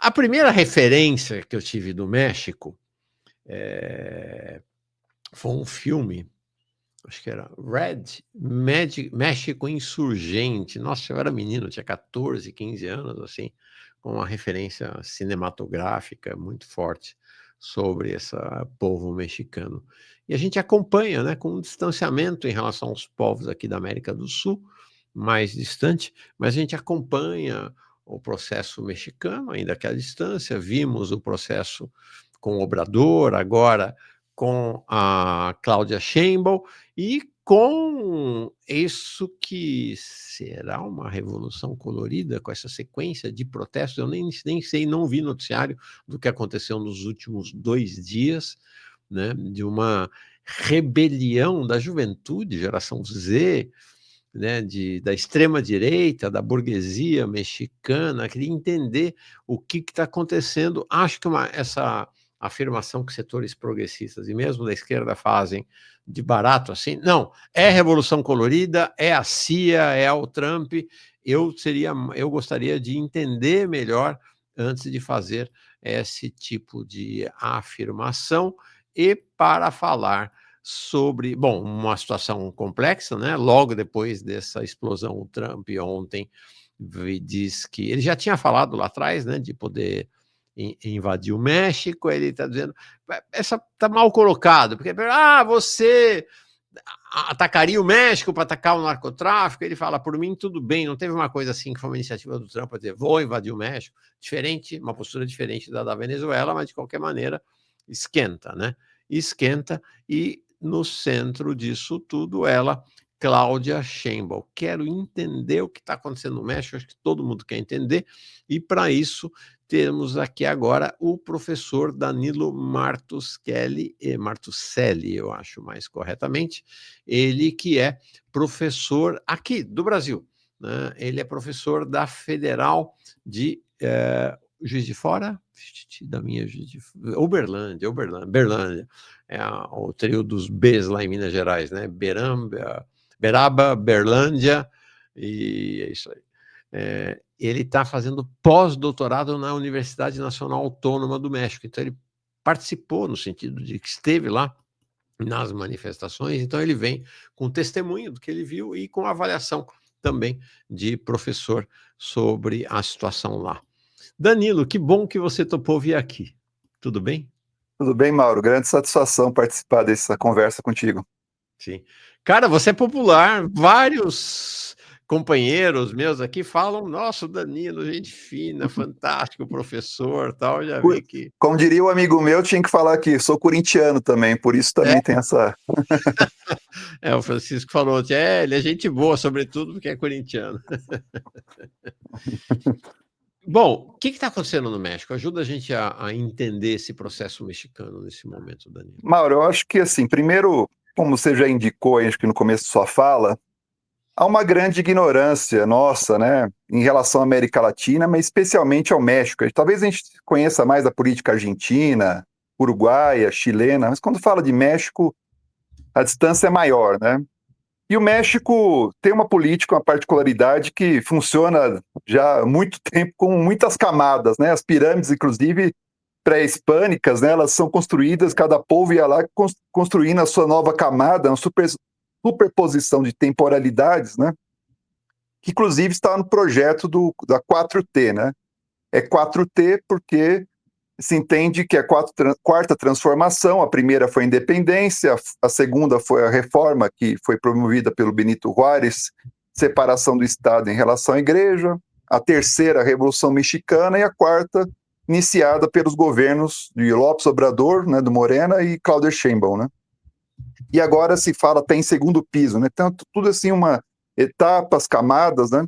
A primeira referência que eu tive do México eh, foi um filme, acho que era México Insurgente. Nossa, eu era menino, tinha 14, 15 anos, assim, com uma referência cinematográfica muito forte sobre esse povo mexicano. E a gente acompanha, né, com um distanciamento em relação aos povos aqui da América do Sul, mais distante, mas a gente acompanha o processo mexicano, ainda que à distância. Vimos o processo com o Obrador, agora com a Cláudia Sheinbaum, e com isso que será uma revolução colorida, com essa sequência de protestos. Eu nem sei, não vi noticiário do que aconteceu nos últimos 2 dias, né, de uma rebelião da juventude, geração Z, né, da extrema-direita, da burguesia mexicana. Queria entender o que está acontecendo. Acho que essa afirmação que setores progressistas e mesmo da esquerda fazem de barato assim, não, é revolução colorida, é a CIA, é o Trump. Eu gostaria de entender melhor antes de fazer esse tipo de afirmação. E para falar sobre, bom, uma situação complexa, né? Logo depois dessa explosão, o Trump ontem diz que ele já tinha falado lá atrás, né, de poder invadir o México. Ele está dizendo, essa está mal colocado, porque você atacaria o México para atacar o narcotráfico. Ele fala, por mim tudo bem, não teve uma coisa assim que foi uma iniciativa do Trump para dizer, vou invadir o México, diferente, uma postura diferente da Venezuela, mas de qualquer maneira esquenta, né? Esquenta. E no centro disso tudo, ela, Cláudia Sheinbaum. Quero entender o que está acontecendo no México, acho que todo mundo quer entender, e para isso temos aqui agora o professor Danilo Martuscelli, eu acho mais corretamente, ele que é professor aqui do Brasil, né? Ele é professor da Federal de Juiz de Fora, da minha Uberlândia, Berlândia, o trio dos Bs lá em Minas Gerais, né? Beraba, Berlândia, e é isso aí. Ele está fazendo pós-doutorado na Universidade Nacional Autônoma do México, então ele participou no sentido de que esteve lá nas manifestações, então ele vem com testemunho do que ele viu e com avaliação também de professor sobre a situação lá. Danilo, que bom que você topou vir aqui. Tudo bem? Tudo bem, Mauro? Grande satisfação participar dessa conversa contigo. Sim. Cara, você é popular. Vários companheiros meus aqui falam, nossa, o Danilo, gente fina, fantástico, professor, tal. Já vi que... Como diria o amigo meu, tinha que falar que sou corintiano também, por isso É, também tem essa... o Francisco falou, ele é gente boa, sobretudo porque é corintiano. Bom, o que está acontecendo no México? Ajuda a gente a entender esse processo mexicano nesse momento, Danilo. Mauro, eu acho que assim, primeiro, como você já indicou, acho que no começo da sua fala, há uma grande ignorância nossa, né, em relação à América Latina, mas especialmente ao México. Talvez a gente conheça mais a política argentina, uruguaia, chilena, mas quando fala de México, a distância é maior, né? E o México tem uma política, uma particularidade que funciona já há muito tempo com muitas camadas, né? As pirâmides, inclusive pré-hispânicas, né? Elas são construídas, cada povo ia lá construindo a sua nova camada, uma superposição de temporalidades, né? Que inclusive está no projeto da 4T, né? É 4T porque se entende que a quarta transformação, a primeira foi a independência, a segunda foi a reforma, que foi promovida pelo Benito Juárez, separação do Estado em relação à igreja, a terceira, a Revolução Mexicana, e a quarta, iniciada pelos governos de López Obrador, né, do Morena, e Cláudia Sheinbaum, né? E agora se fala até em segundo piso, né? Tanto tudo assim, uma etapas, camadas, né?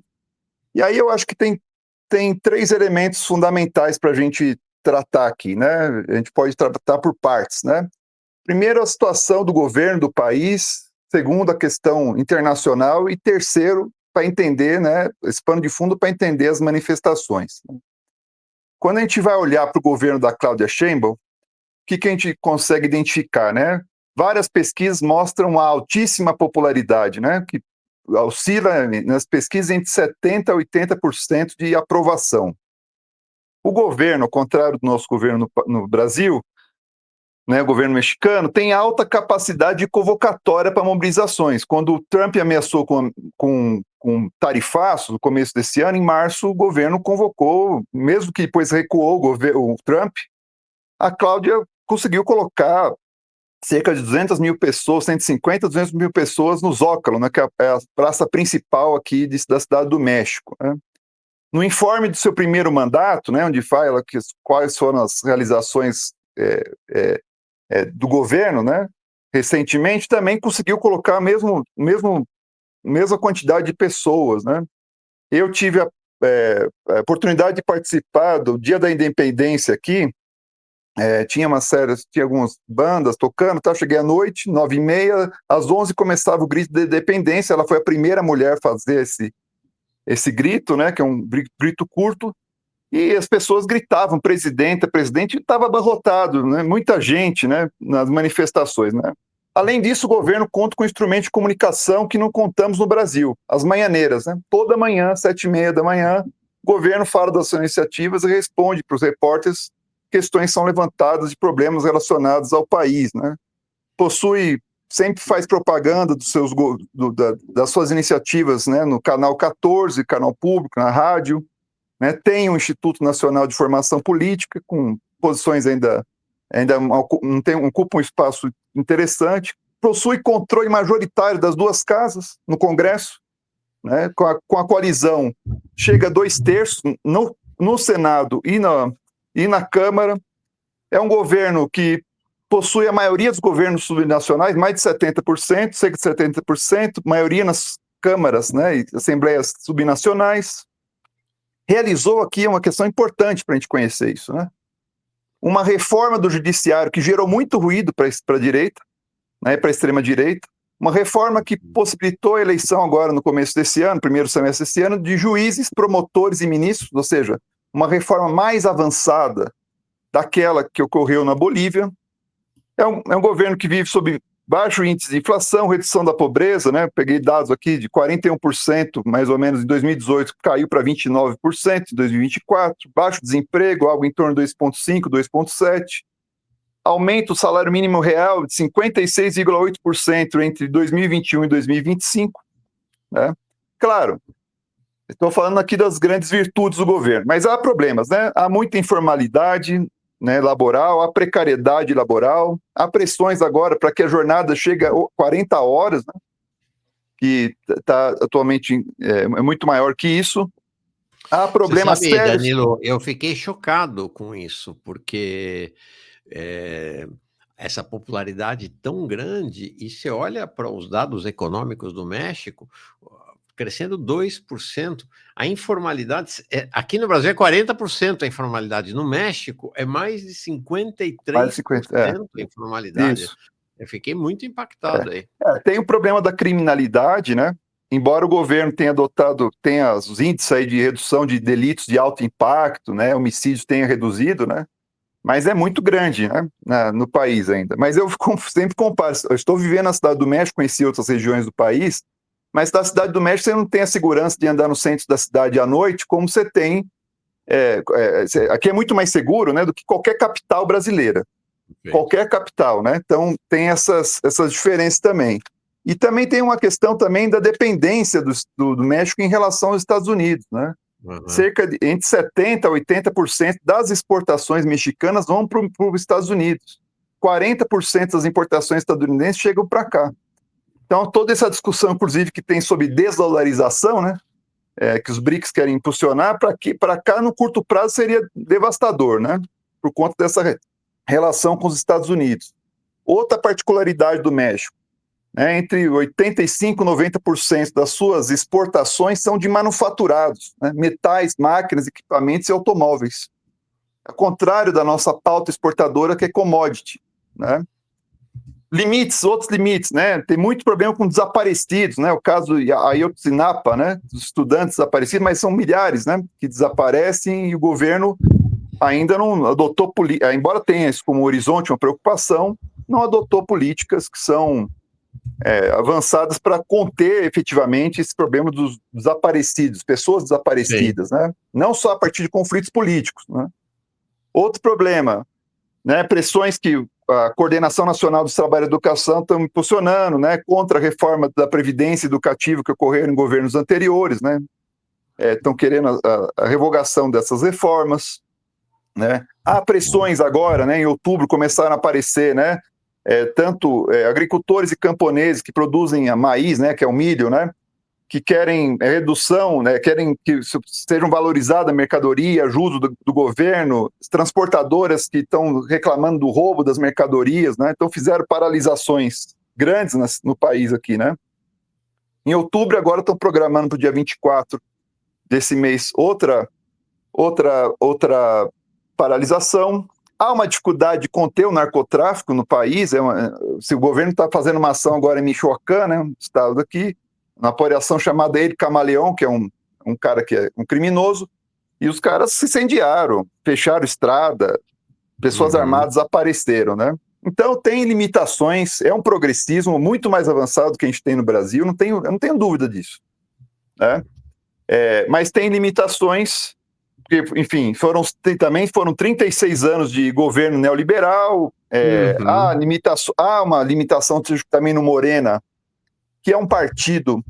E aí eu acho que tem três elementos fundamentais para a gente tratar aqui, né? A gente pode tratar por partes, né? Primeiro, a situação do governo do país. Segundo, a questão internacional. E terceiro, para entender, né? Esse pano de fundo para entender as manifestações. Quando a gente vai olhar para o governo da Cláudia Sheinbaum, o que a gente consegue identificar, né? Várias pesquisas mostram uma altíssima popularidade, né? Que oscila nas pesquisas entre 70% a 80% de aprovação. O governo, ao contrário do nosso governo no Brasil, né, o governo mexicano, tem alta capacidade de convocatória para mobilizações. Quando o Trump ameaçou com tarifaço no começo desse ano, em março, o governo convocou, mesmo que depois recuou o Trump, a Cláudia conseguiu colocar cerca de 200 mil pessoas, 150, 200 mil pessoas no Zócalo, né, que é a praça principal aqui da Cidade do México. Né. No informe do seu primeiro mandato, né, onde fala quais foram as realizações do governo, né, recentemente, também conseguiu colocar a mesma quantidade de pessoas. Né. Eu tive a oportunidade de participar do Dia da Independência aqui. Tinha algumas bandas tocando, tá? Cheguei à noite, 9h30, às 11 começava o grito de independência. Ela foi a primeira mulher a fazer esse grito, né? Que é um grito curto, e as pessoas gritavam, presidente, presidente, e estava abarrotado, né? Muita gente, né? Nas manifestações, né? Além disso, o governo conta com um instrumento de comunicação que não contamos no Brasil, as manhaneiras, né? Toda manhã, 7h30 da manhã, o governo fala das suas iniciativas e responde para os repórteres questões são levantadas de problemas relacionados ao país, né? Sempre faz propaganda das suas iniciativas, né? No canal 14, canal público, na rádio, né? Tem o Instituto Nacional de Formação Política, com posições ainda ocupa um espaço interessante, possui controle majoritário das duas casas no Congresso, né? Com a coalizão, chega a 2/3 no Senado e na Câmara. É um governo que possui a maioria dos governos subnacionais, mais de 70%, cerca de 70%, maioria nas câmaras, né, e assembleias subnacionais. Realizou aqui uma questão importante para a gente conhecer isso, né? Uma reforma do judiciário que gerou muito ruído para a direita, né, para a extrema-direita. Uma reforma que possibilitou a eleição agora no começo desse ano, primeiro semestre desse ano, de juízes, promotores e ministros, ou seja, uma reforma mais avançada daquela que ocorreu na Bolívia. É um governo que vive sob baixo índice de inflação, redução da pobreza, né? Peguei dados aqui de 41%, mais ou menos, em 2018, caiu para 29% em 2024, baixo desemprego, algo em torno de 2,5%, 2,7%, aumenta o salário mínimo real de 56,8% entre 2021 e 2025, né? Claro, estou falando aqui das grandes virtudes do governo, mas há problemas, né? Há muita informalidade, né, laboral, há precariedade laboral, há pressões agora para que a jornada chegue a 40 horas, né? Que está atualmente muito maior que isso. Há problemas Você sabe, sérios. Danilo, eu fiquei chocado com isso, porque essa popularidade tão grande, e você olha para os dados econômicos do México, crescendo 2%. A informalidade, aqui no Brasil é 40% a informalidade, no México é mais de 53% Mais de 50, a informalidade. isso. Eu fiquei muito impactado aí. Tem o problema da criminalidade, né? Embora o governo tenha os índices aí de redução de delitos de alto impacto, né? Homicídios tenha reduzido, né? Mas é muito grande, né, no país ainda. Mas eu sempre comparo. Eu estou vivendo na Cidade do México, conheci outras regiões do país, mas na Cidade do México você não tem a segurança de andar no centro da cidade à noite, como você tem. Aqui é muito mais seguro, né, do que qualquer capital brasileira. Qualquer capital, né? Então tem essas diferenças também. E também tem uma questão também da dependência do México em relação aos Estados Unidos, né? Uhum. Entre 70% a 80% das exportações mexicanas vão para os Estados Unidos. 40% das importações estadunidenses chegam para cá. Então, toda essa discussão, inclusive, que tem sobre desdolarização, né, que os BRICS querem impulsionar, para cá, no curto prazo, seria devastador, né, por conta dessa relação com os Estados Unidos. Outra particularidade do México, né, entre 85% e 90% das suas exportações são de manufaturados, né, metais, máquinas, equipamentos e automóveis. Ao contrário da nossa pauta exportadora, que é commodity, né. Outros limites, né, tem muito problema com desaparecidos, né, o caso Ayotzinapa, né, dos estudantes desaparecidos, mas são milhares, né, que desaparecem e o governo ainda não adotou, embora tenha isso como horizonte, uma preocupação, não adotou políticas que são avançadas para conter efetivamente esse problema dos desaparecidos, pessoas desaparecidas, né? Não só a partir de conflitos políticos, né? Outro problema, né? Pressões que a Coordenação Nacional dos Trabalhos e Educação estão impulsionando, né? Contra a reforma da Previdência Educativa que ocorreram em governos anteriores, né? Estão querendo a revogação dessas reformas, né? Há pressões agora, né? Em outubro começaram a aparecer, né? Tanto agricultores e camponeses que produzem a maíz, né? Que é o milho, né? Que querem redução, né? Querem que sejam valorizadas a mercadoria, ajuda do governo, transportadoras que estão reclamando do roubo das mercadorias, né? Então fizeram paralisações grandes no país aqui, né? Em outubro agora estão programando para o dia 24 desse mês outra paralisação. Há uma dificuldade de conter o narcotráfico no país. Se o governo está fazendo uma ação agora em Michoacán, né, um estado daqui, uma operação chamada El Camaleão, que é um cara que é um criminoso, e os caras se incendiaram, fecharam estrada, pessoas armadas apareceram, né? Então tem limitações, é um progressismo muito mais avançado que a gente tem no Brasil, eu não tenho dúvida disso, né? Mas tem limitações, porque, enfim, também foram 36 anos de governo neoliberal, há uma limitação também no Morena, que é um partido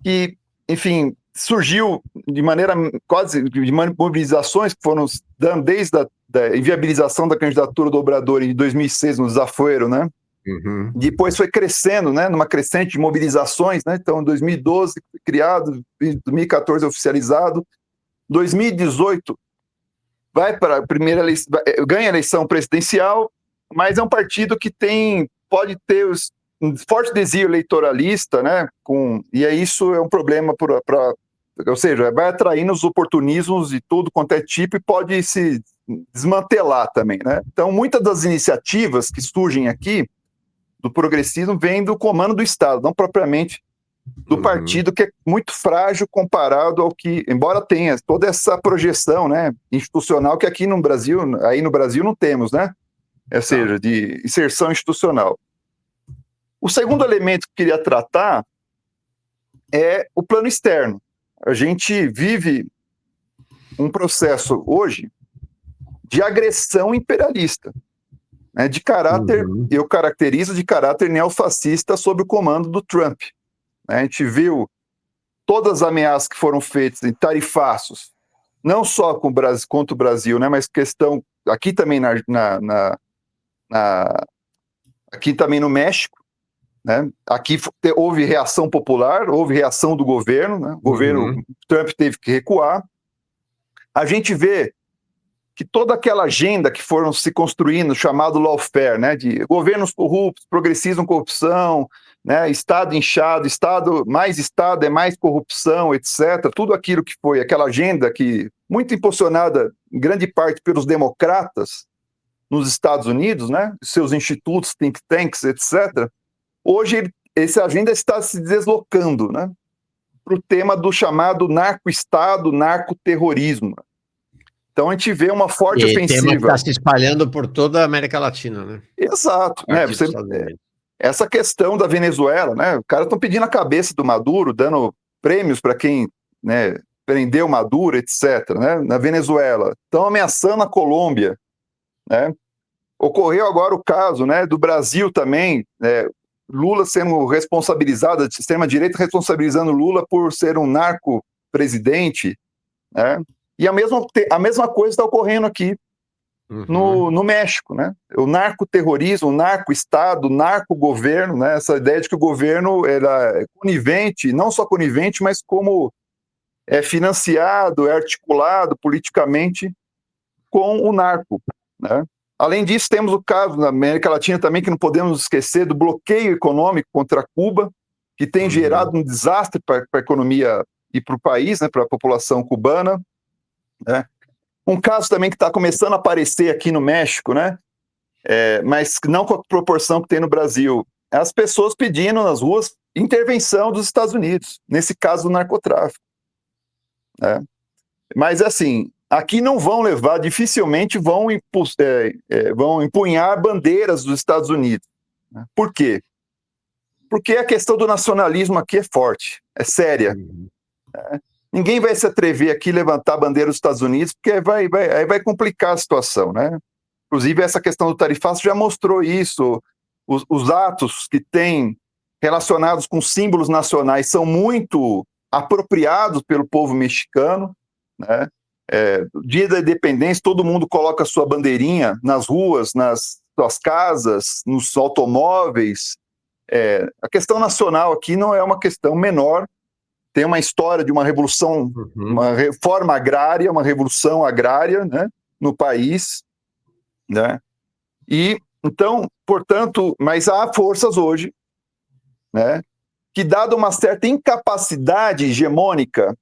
que, enfim, surgiu de maneira quase de mobilizações que foram dando desde a inviabilização da candidatura do Obrador em 2006 no Desafuero, né? Depois foi crescendo, né, numa crescente de mobilizações, né? Então, em 2012 criado, em 2014 oficializado, 2018 vai para a primeira eleição, ganha a eleição presidencial, mas é um partido que pode ter um forte desvio eleitoralista, né? E aí isso é um problema ou seja, vai atraindo os oportunismos de tudo quanto é tipo e pode se desmantelar também, né? Então, muitas das iniciativas que surgem aqui do progressismo vem do comando do Estado, não propriamente do partido, que é muito frágil comparado ao que, embora tenha toda essa projeção, né, institucional que aqui no Brasil, não temos, né? Ou seja, de inserção institucional. O segundo elemento que eu queria tratar é o plano externo. A gente vive um processo hoje de agressão imperialista, né, de caráter, eu caracterizo de caráter neofascista sob o comando do Trump. A gente viu todas as ameaças que foram feitas em tarifaços, não só contra o Brasil, né, mas questão aqui também aqui também no México, né? Aqui houve reação popular, houve reação do governo, né? O governo Trump teve que recuar. A gente vê que toda aquela agenda que foram se construindo, chamado lawfare, né, de governos corruptos, progressismo, corrupção, né, Estado inchado, mais Estado é mais corrupção, etc. Tudo aquilo que foi aquela agenda que muito impulsionada em grande parte pelos democratas nos Estados Unidos, né, seus institutos, think tanks, etc. Hoje essa agenda está se deslocando, né, para o tema do chamado narco-estado, narco-terrorismo. Então a gente vê uma forte ofensiva. Tema que está se espalhando por toda a América Latina, né? Exato, né? Essa questão da Venezuela, né? Os caras estão pedindo a cabeça do Maduro, dando prêmios para quem, né, prendeu Maduro, etc., né? Na Venezuela. Estão ameaçando a Colômbia, né? Ocorreu agora o caso, né, do Brasil também, Lula sendo responsabilizado, a extrema-direita responsabilizando Lula por ser um narco-presidente, né? E a mesma coisa está ocorrendo aqui no México, né? O narcoterrorismo, o narco-estado, o narco-governo, né? Essa ideia de que o governo era conivente, não só conivente, mas como é financiado, é articulado politicamente com o narco, né? Além disso, temos o caso na América Latina também, que não podemos esquecer, do bloqueio econômico contra Cuba, que tem gerado um desastre para a economia e para o país, né? Para a população cubana. Né? Um caso também que está começando a aparecer aqui no México, né? Mas não com a proporção que tem no Brasil. As pessoas pedindo nas ruas intervenção dos Estados Unidos, nesse caso do narcotráfico. Né? Mas, assim, aqui não vão levar, dificilmente vão empunhar bandeiras dos Estados Unidos. Né? Por quê? porque a questão do nacionalismo aqui é forte, é séria. Ninguém vai se atrever aqui a levantar a bandeira dos Estados Unidos, porque aí vai complicar a situação, né? Inclusive, essa questão do tarifaço já mostrou isso. Os atos que têm relacionados com símbolos nacionais são muito apropriados pelo povo mexicano, né? Dia da Independência, todo mundo coloca sua bandeirinha nas ruas, nas suas casas, nos automóveis. A questão nacional aqui não é uma questão menor. Tem uma história de uma revolução, uma reforma agrária, uma revolução agrária, né, no país, né? E então, portanto, mas há forças hoje, né, que dado uma certa incapacidade hegemônica,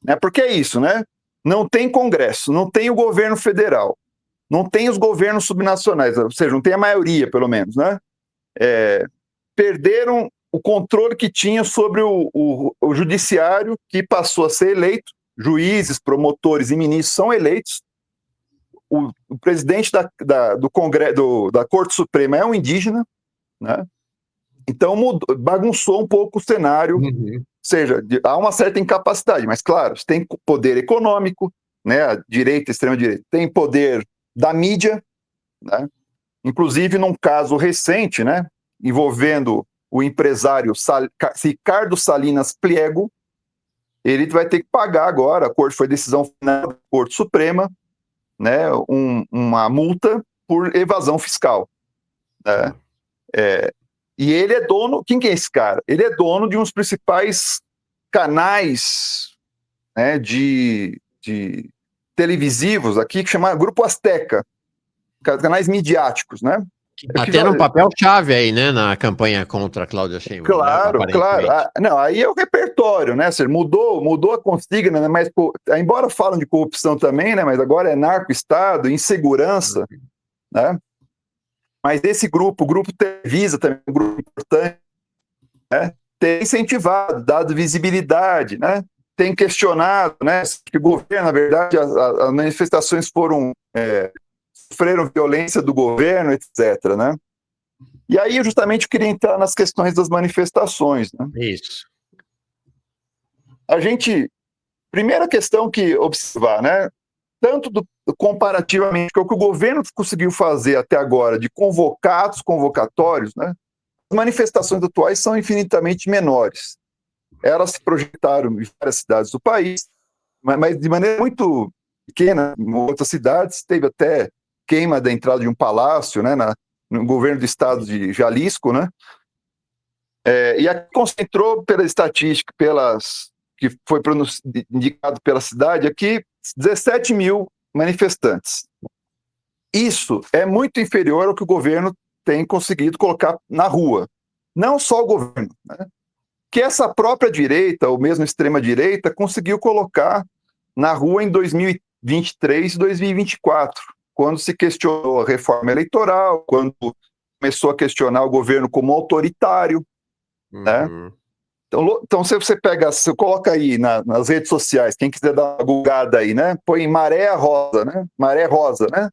né, porque é isso, né? Não tem Congresso, não tem o governo federal, não tem os governos subnacionais, ou seja, não tem a maioria, pelo menos, né? Perderam o controle que tinha sobre o judiciário, que passou a ser eleito, juízes, promotores e ministros são eleitos. O presidente do Congresso, da Corte Suprema é um indígena, né? Então bagunçou um pouco o cenário, ou seja, há uma certa incapacidade, mas claro, tem poder econômico, né? A direita, a extrema-direita, tem poder da mídia, né? Inclusive num caso recente, né, envolvendo o empresário Ricardo Salinas Pliego, ele vai ter que pagar agora, a Corte foi decisão final da Corte Suprema, né, uma multa por evasão fiscal. Né? E ele é dono, quem que é esse cara? Ele é dono de um dos principais canais, né, de televisivos aqui, que chama Grupo Azteca, canais midiáticos, né? Está tendo um papel-chave aí, né, na campanha contra a Cláudia Sheinbaum. Claro, né, claro. Não, aí é o repertório, né? Seja, mudou a consigna, né? Mas, embora falam de corrupção também, né? Mas agora é narco-estado, insegurança, né? Mas esse grupo, o Grupo Televisa também, um grupo importante, né? Tem incentivado, dado visibilidade, né? Tem questionado, né? Que o governo, na verdade, as manifestações sofreram violência do governo, etc., né? E aí, justamente, eu queria entrar nas questões das manifestações. Né? Isso. Primeira questão que observar, né? Tanto comparativamente, que é o que o governo conseguiu fazer até agora, de convocar atos convocatórios, né? As manifestações atuais são infinitamente menores. Elas se projetaram em várias cidades do país, mas de maneira muito pequena. Em outras cidades, teve até queima da entrada de um palácio, né? No governo do estado de Jalisco, né? E aqui concentrou pela estatística, que foi indicado pela cidade, aqui 17 mil manifestantes. Isso é muito inferior ao que o governo tem conseguido colocar na rua. Não só o governo, né? Que essa própria direita, ou mesmo extrema-direita, conseguiu colocar na rua em 2023 e 2024, quando se questionou a reforma eleitoral, quando começou a questionar o governo como autoritário, né? Então, se você coloca aí nas redes sociais, quem quiser dar uma googada aí, né? Põe Maré Rosa, né? Maré Rosa, né?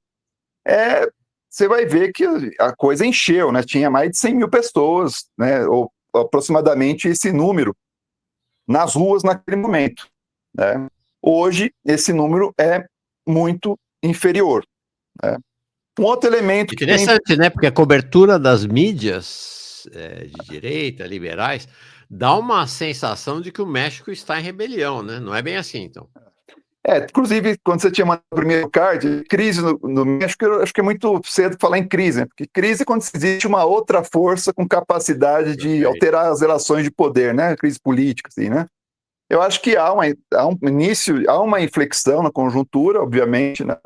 Você vai ver que a coisa encheu, né? Tinha mais de 100 mil pessoas, né? Ou aproximadamente esse número nas ruas naquele momento, né? Hoje, esse número é muito inferior, né? Um outro elemento interessante, né? Porque a cobertura das mídias de direita, liberais, dá uma sensação de que o México está em rebelião, né? Não é bem assim, então. Inclusive, quando você tinha mandado o primeiro card, crise no México, eu acho que é muito cedo falar em crise, né? Porque crise é quando existe uma outra força com capacidade de alterar as relações de poder, né? Crise política, assim, né? Eu acho que há um início, há uma inflexão na conjuntura, obviamente, né?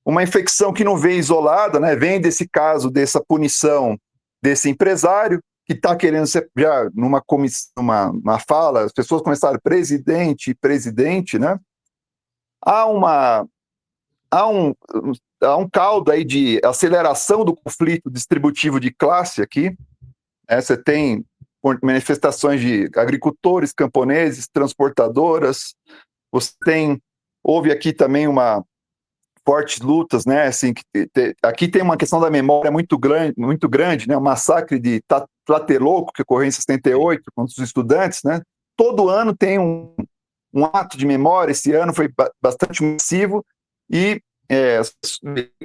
Uma inflexão que não vem isolada, né? Vem desse caso, dessa punição desse empresário, que está querendo ser, já numa fala, as pessoas começaram presidente, né? Há um caldo aí de aceleração do conflito distributivo de classe aqui. Né? Você tem manifestações de agricultores, camponeses, transportadoras. Houve aqui também uma fortes lutas, né? Assim, aqui tem uma questão da memória muito grande, né? O massacre de Tlatelolco, que ocorreu em 68, contra os estudantes, né? Todo ano tem um ato de memória. Esse ano foi bastante massivo e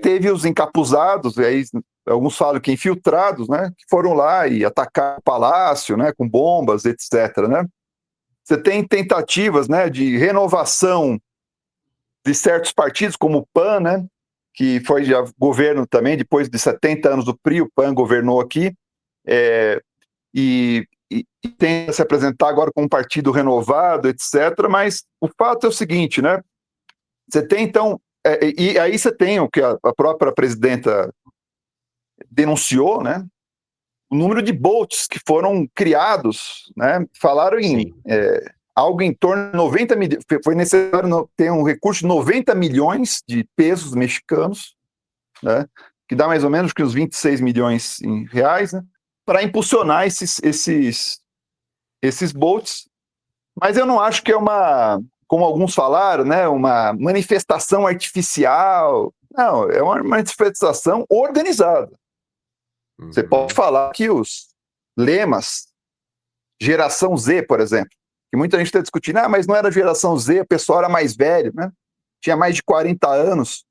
teve os encapuzados, e aí alguns falam que infiltrados, né? Que foram lá e atacaram o palácio, né? Com bombas, etc., né? Você tem tentativas, né? De renovação de certos partidos, como o PAN, né, que foi já governo também, depois de 70 anos do PRI, o PAN governou aqui, e tenta se apresentar agora como um partido renovado, etc. Mas o fato é o seguinte, né, você tem, então, e aí você tem o que a própria presidenta denunciou, né, o número de bots que foram criados, né, falaram em algo em torno de 90 milhões, foi necessário ter um recurso de 90 milhões de pesos mexicanos, né, que dá mais ou menos que uns 26 milhões em reais, né, para impulsionar esses bots. Mas eu não acho que é uma, como alguns falaram, né, uma manifestação artificial. Não, é uma manifestação organizada. Você pode falar que os lemas, geração Z, por exemplo, que muita gente está discutindo, mas não era geração Z, o pessoal era mais velho, né? Tinha mais de 40 anos.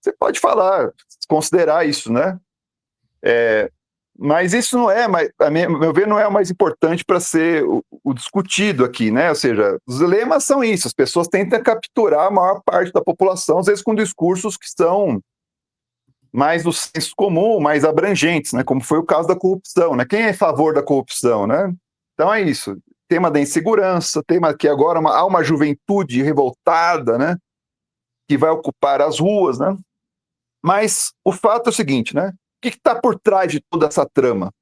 Você pode falar, considerar isso, né? Mas isso não é, a meu ver, não é o mais importante para ser o discutido aqui, né? Ou seja, os lemas são isso, as pessoas tentam capturar a maior parte da população, às vezes com discursos que são mais do senso comum, mais abrangentes, né? Como foi o caso da corrupção, né? Quem é a favor da corrupção, né? Então é isso. Tema da insegurança, tema que agora há uma juventude revoltada, né? Que vai ocupar as ruas, né? Mas o fato é o seguinte, né? O que está por trás de toda essa trama?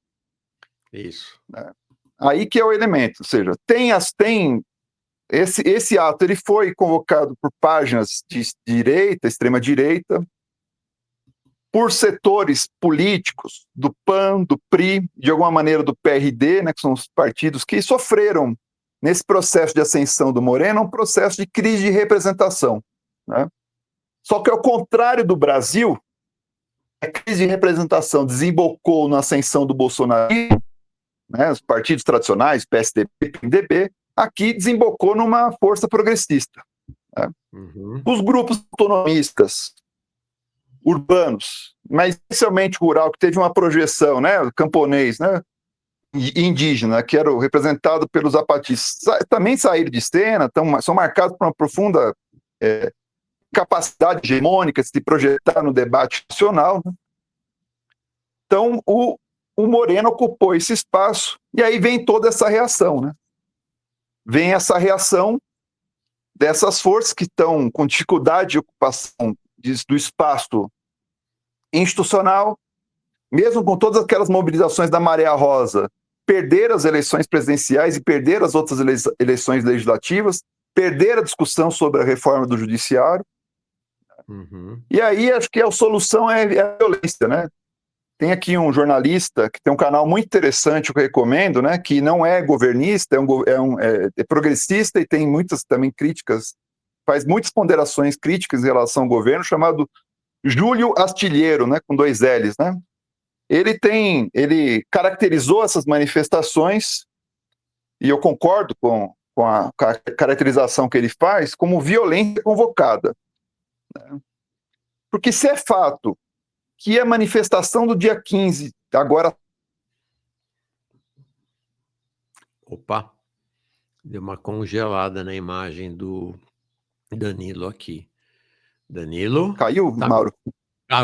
Isso. Aí que é o elemento, ou seja, esse ato ele foi convocado por páginas de direita, extrema direita, por setores políticos do PAN, do PRI, de alguma maneira do PRD, né, que são os partidos que sofreram nesse processo de ascensão do Moreno, um processo de crise de representação, né? Só que ao contrário do Brasil, a crise de representação desembocou na ascensão do Bolsonaro, né, os partidos tradicionais, PSDB, PMDB, aqui desembocou numa força progressista, né? Os grupos autonomistas urbanos, mas especialmente rural, que teve uma projeção, né, camponês, né, indígena, que era representado pelos zapatistas, também saíram de cena, são marcados por uma profunda capacidade hegemônica de se projetar no debate nacional, né? Então, o Moreno ocupou esse espaço, e aí vem toda essa reação, né? Vem essa reação dessas forças que estão com dificuldade de ocupação do espaço institucional, mesmo com todas aquelas mobilizações da Maré Rosa, perder as eleições presidenciais e perder as outras eleições legislativas, perder a discussão sobre a reforma do judiciário. E aí acho que a solução é a violência, né? Tem aqui um jornalista que tem um canal muito interessante, que eu recomendo, né? Que não é governista, é progressista e tem muitas também críticas, faz muitas ponderações críticas em relação ao governo, chamado Júlio Astilheiro, né? Com 2 L's, né? Ele caracterizou essas manifestações, e eu concordo com a caracterização que ele faz, como violência convocada, né? Porque se é fato que a manifestação do dia 15, agora... Opa, deu uma congelada na imagem do Danilo aqui. Danilo? Caiu, Tá. Mauro?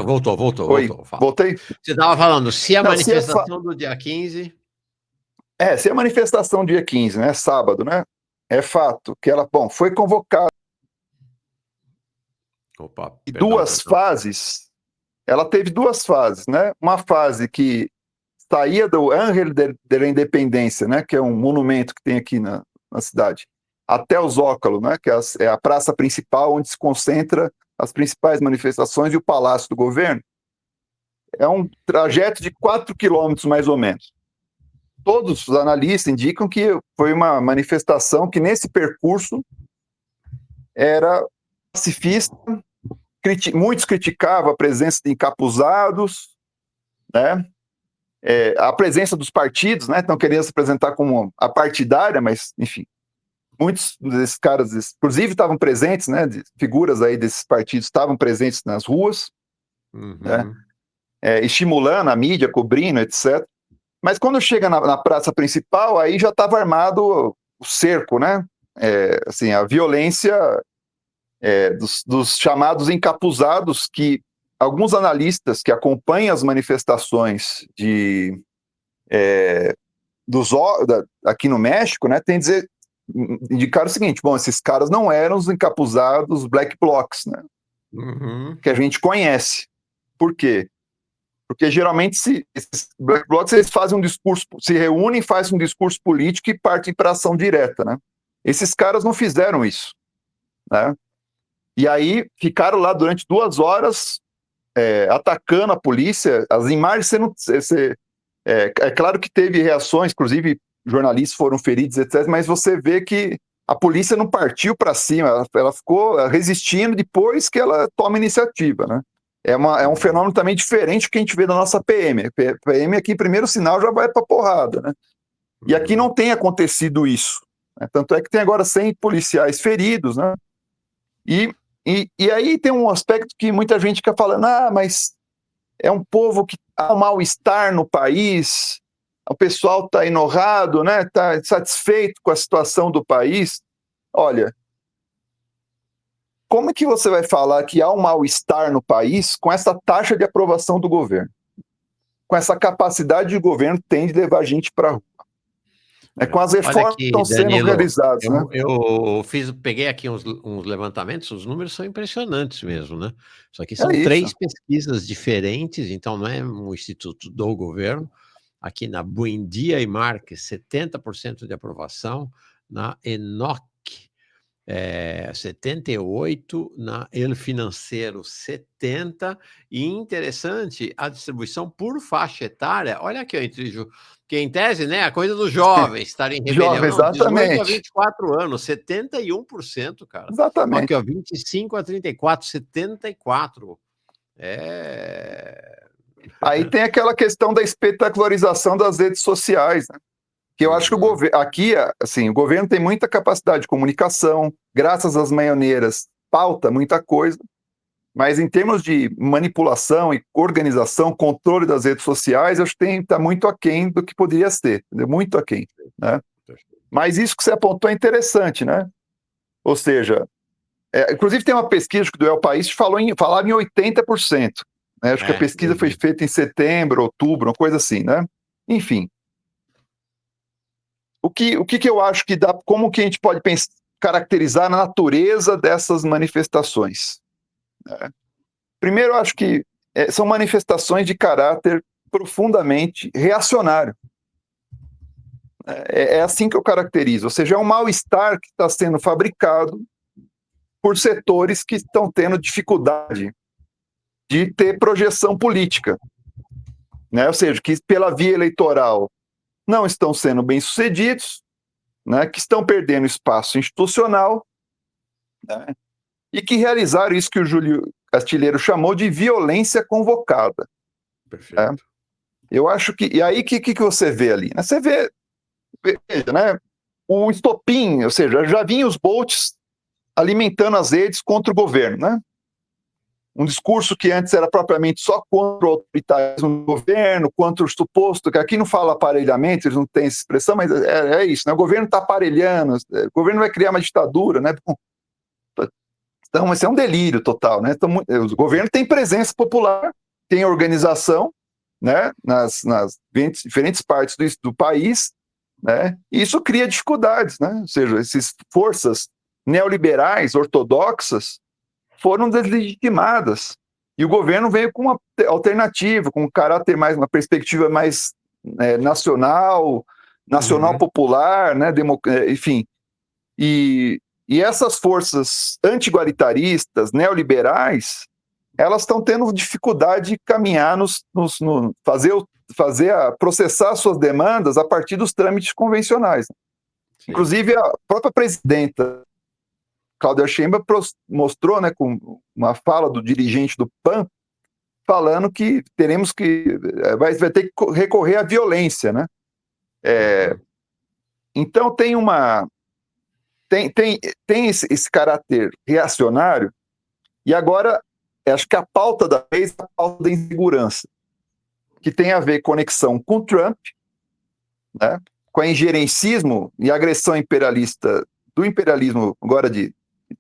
Voltou. Oi, voltei? Você estava falando, se a Não, manifestação do dia 15... se a manifestação do dia 15, né, sábado, né, é fato que ela, foi convocada em duas fases. Ela teve 2 fases, né? Uma fase que saía do Ángel de la Independência, né, que é um monumento que tem aqui na cidade, até o Zócalo, né, que é a praça principal onde se concentra as principais manifestações e o Palácio do Governo. É um trajeto de 4 quilômetros, mais ou menos. Todos os analistas indicam que foi uma manifestação que, nesse percurso, era pacifista, muitos criticavam a presença de encapuzados, né? A presença dos partidos, né? Então queriam se apresentar como a partidária, mas, enfim, muitos desses caras, inclusive, estavam presentes, né? Figuras aí desses partidos estavam presentes nas ruas, né? Estimulando a mídia, cobrindo, etc. Mas quando chega na praça principal, aí já estava armado o cerco, né? Assim, a violência dos chamados encapuzados, que alguns analistas que acompanham as manifestações aqui no México, né, indicaram o seguinte: bom, esses caras não eram os encapuzados black blocs, né, que a gente conhece. Por quê? Porque geralmente esses black blocs, eles fazem um discurso, se reúnem, fazem um discurso político e partem para ação direta, né? Esses caras não fizeram isso, né? E aí ficaram lá durante 2 horas atacando a polícia. As imagens é claro que teve reações, inclusive jornalistas foram feridos, etc. Mas você vê que a polícia não partiu para cima, ela ficou resistindo depois que ela toma iniciativa, né? É um fenômeno também diferente que a gente vê da nossa PM. A PM aqui, primeiro sinal, já vai para porrada, né? E aqui não tem acontecido isso, né? Tanto é que tem agora 100 policiais feridos, né? E aí tem um aspecto que muita gente fica falando: mas é um povo que há um mal-estar no país, o pessoal está enojado, né? Está insatisfeito com a situação do país. Olha, como é que você vai falar que há um mal-estar no país com essa taxa de aprovação do governo? Com essa capacidade que o governo tem de levar a gente para a rua? Com as reformas que estão sendo realizadas, né? Eu peguei aqui uns levantamentos, os números são impressionantes mesmo, né? Só que são 3 pesquisas diferentes, então não é um instituto do governo. Aqui na Buendia e Marques, 70% de aprovação, na ENOC, 78%, na El Financeiro, 70%, e interessante a distribuição por faixa etária. Olha aqui, que em tese, né, a coisa dos jovens estarem em rebelião, não, 18 a 24 anos, 71%, cara. Exatamente. Aqui, ó, 25 a 34, 74%. Aí tem aquela questão da espetacularização das redes sociais, né? Que eu acho que o governo tem muita capacidade de comunicação, graças às manhoneiras, pauta muita coisa, mas em termos de manipulação e organização, controle das redes sociais, eu acho que está muito aquém do que poderia ser, entendeu? Muito aquém, né? Mas isso que você apontou é interessante, né? Ou seja, inclusive tem uma pesquisa que do El País falava em 80%, né? Acho que a pesquisa foi feita em setembro, outubro, uma coisa assim, né? Enfim. O que eu acho que dá, como que a gente pode caracterizar a natureza dessas manifestações? Primeiro, eu acho que são manifestações de caráter profundamente reacionário. É assim que eu caracterizo, ou seja, é um mal-estar que está sendo fabricado por setores que estão tendo dificuldade de ter projeção política, né? Ou seja, que pela via eleitoral não estão sendo bem-sucedidos, né, que estão perdendo espaço institucional, né, e que realizaram isso que o Júlio Castilheiro chamou de violência convocada. Perfeito. Né? Eu acho que... E aí, o que você vê ali? Você vê, veja, né, o estopim, ou seja, já vinham os bolts alimentando as redes contra o governo, né? Um discurso que antes era propriamente só contra o autoritarismo do governo, contra o suposto, que aqui não fala aparelhamento, eles não têm essa expressão, mas é isso, né? O governo está aparelhando, o governo vai criar uma ditadura, né? Então, esse é um delírio total, né? Então, o governo tem presença popular, tem organização, né? Nas diferentes partes do país, né? E isso cria dificuldades, né? Ou seja, essas forças neoliberais, ortodoxas, foram deslegitimadas. E o governo veio com uma alternativa, com um caráter mais, uma perspectiva mais nacional popular, né, enfim. E essas forças anti-igualitaristas, neoliberais, elas estão tendo dificuldade de caminhar processar suas demandas a partir dos trâmites convencionais. Sim. Inclusive, a própria presidenta Claudia Sheinbaum mostrou, né, com uma fala do dirigente do PAN, falando que teremos que vai ter que recorrer à violência, né? Então tem esse caráter reacionário. E agora acho que a pauta da vez é a pauta da insegurança, que tem a ver conexão com Trump, né? Com a injerencismo e agressão imperialista do imperialismo agora de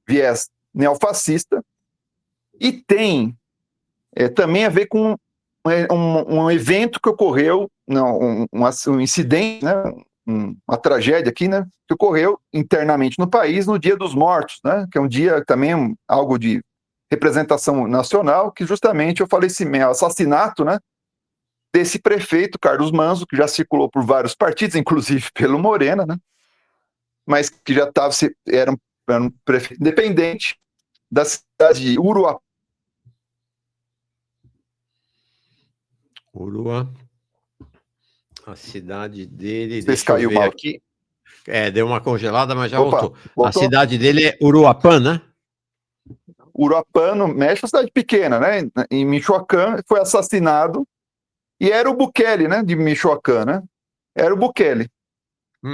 viés neofascista, e tem também a ver com um evento que ocorreu, um incidente, né, uma tragédia aqui, né, que ocorreu internamente no país no Dia dos Mortos, né, que é um dia também algo de representação nacional, que justamente o falecimento, o assassinato, né, desse prefeito, Carlos Manzo, que já circulou por vários partidos, inclusive pelo Morena, né, mas que já era um prefeito independente da cidade de Uruapan. A cidade dele, Vocês deixa eu caiu ver mal. aqui. Deu uma congelada, mas já Opa, voltou. A voltou? cidade dele é Uruapan, né? Uruapan, no México, é uma cidade pequena, né? Em Michoacán, foi assassinado, e era o Bukele, né? De Michoacán, né? Era o Bukele.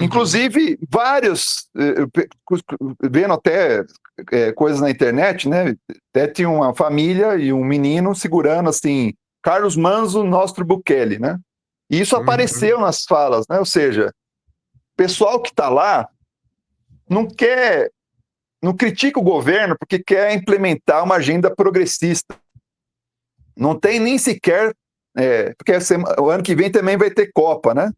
Inclusive, vários, vendo até coisas na internet, né? Até tinha uma família e um menino segurando, assim, Carlos Manzo, nosso Bukele, né? E isso apareceu nas falas, né? Ou seja, o pessoal que está lá não critica o governo porque quer implementar uma agenda progressista. Não tem nem sequer, porque o ano que vem também vai ter Copa, né?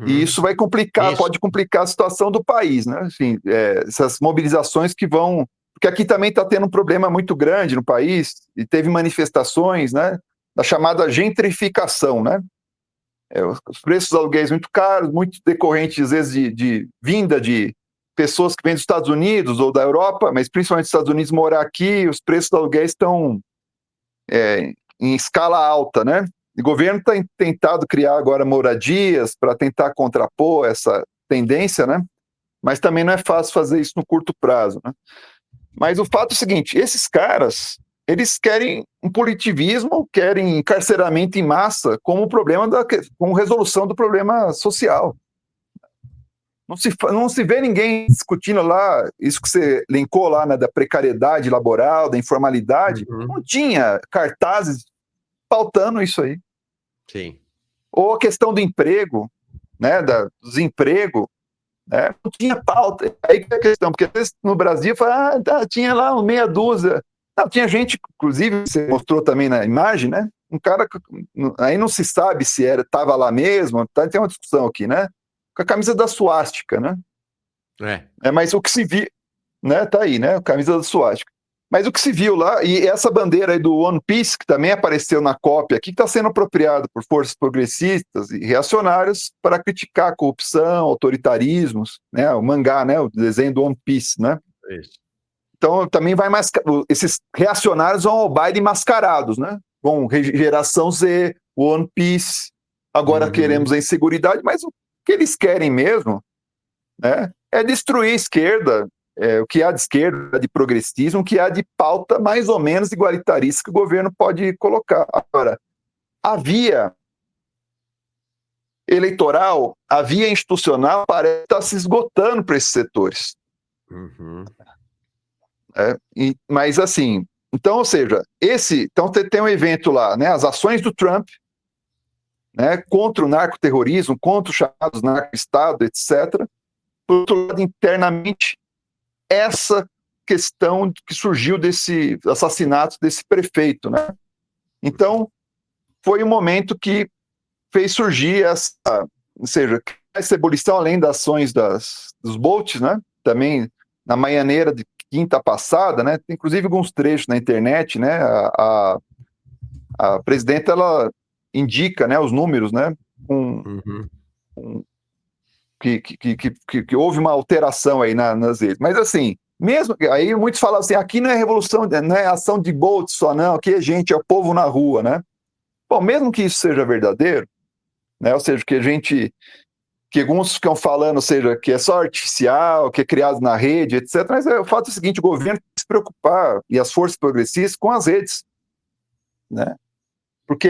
E isso vai complicar, pode complicar a situação do país, né? Enfim, essas mobilizações que vão... Porque aqui também está tendo um problema muito grande no país, e teve manifestações, né, da chamada gentrificação, né? Os preços dos aluguéis muito caros, muito decorrentes, às vezes, de vinda de pessoas que vêm dos Estados Unidos ou da Europa, mas principalmente dos Estados Unidos, morar aqui, os preços dos aluguéis estão em escala alta, né? O governo tem tentado criar agora moradias para tentar contrapor essa tendência, né? Mas também não é fácil fazer isso no curto prazo, né? Mas o fato é o seguinte, esses caras, eles querem um punitivismo, querem encarceramento em massa como como resolução do problema social. Não se vê ninguém discutindo lá, isso que você elencou lá, né, da precariedade laboral, da informalidade. Não tinha cartazes pautando isso aí. Sim. Ou a questão do emprego, né, do desemprego, né, não tinha pauta. Aí que é a questão, porque às vezes no Brasil fala, tinha lá uma meia dúzia. Não, tinha gente, inclusive, você mostrou também na imagem, né? Um cara, aí não se sabe se estava lá mesmo, tem uma discussão aqui, né? Com a camisa da suástica, né? Mas o que se viu, né? Tá aí, né? A camisa da suástica. Mas o que se viu lá, e essa bandeira aí do One Piece, que também apareceu na cópia aqui, que está sendo apropriado por forças progressistas e reacionárias para criticar a corrupção, autoritarismos, né? O mangá, né? O desenho do One Piece, né? Isso. Então também esses reacionários vão ao baile mascarados, né? Bom, geração Z, One Piece, agora queremos a inseguridade, mas o que eles querem mesmo, né, é destruir a esquerda, o que há de esquerda, de progressismo, o que há de pauta mais ou menos igualitarista que o governo pode colocar. Agora, a via eleitoral, a via institucional parece estar se esgotando para esses setores. Mas assim, então, ou seja, então tem um evento lá, né, as ações do Trump, né, contra o narcoterrorismo, contra os chamados narco-estado, etc. Por outro lado, internamente, essa questão que surgiu desse assassinato desse prefeito, né? Então, foi um momento que fez surgir ou seja, essa ebulição, além das ações dos Bolts, né? Também na manhãneira de quinta passada, né? Tem inclusive alguns trechos na internet, né? A presidenta, ela indica, né, os números, né? Que houve uma alteração aí nas redes. Mas assim, mesmo aí muitos falam assim, aqui não é revolução, não é ação de Bolt só não, aqui é gente, é o povo na rua, né? Bom, mesmo que isso seja verdadeiro, né, ou seja, que a gente que alguns ficam falando, ou seja, que é só artificial, que é criado na rede, etc. Mas o fato é o seguinte, o governo tem que se preocupar, e as forças progressistas, com as redes, né? Porque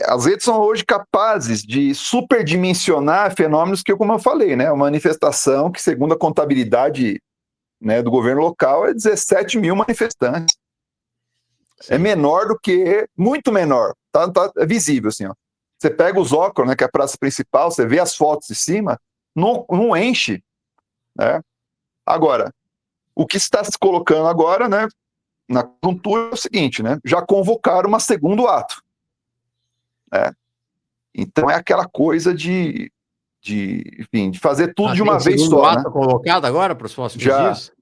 as redes são hoje capazes de superdimensionar fenômenos que, como eu falei, né, uma manifestação que, segundo a contabilidade, né, do governo local, é 17 mil manifestantes. Sim. É menor do que, muito menor, é visível, assim, ó. Você pega os óculos, né, que é a praça principal, você vê as fotos de cima, não enche, né? Agora, o que está se colocando agora, né, na conjuntura é o seguinte, né, já convocaram um segundo ato, né? Então é aquela coisa enfim, de fazer tudo de uma vez segundo só, ato né? convocado agora para os próximos Já, dias?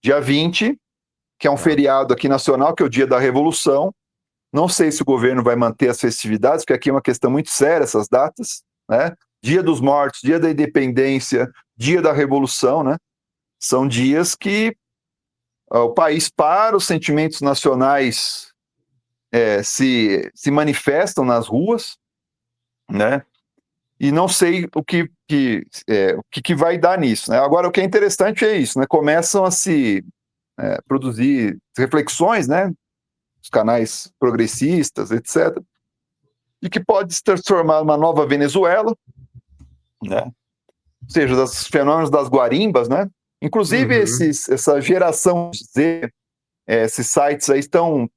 dia 20, que é um feriado aqui nacional, que é o dia da Revolução. Não sei se o governo vai manter as festividades, porque aqui é uma questão muito séria, essas datas, né? Dia dos Mortos, Dia da Independência, Dia da Revolução, né? São dias que o país para, os sentimentos nacionais se manifestam nas ruas, né? E não sei o que vai dar nisso, né? Agora, o que é interessante é isso, né? Começam a se produzir reflexões, né? Os canais progressistas, etc., de que pode se transformar numa nova Venezuela, né? Ou seja, dos fenômenos das guarimbas, né? Inclusive, essa geração Z, esses sites aí estão,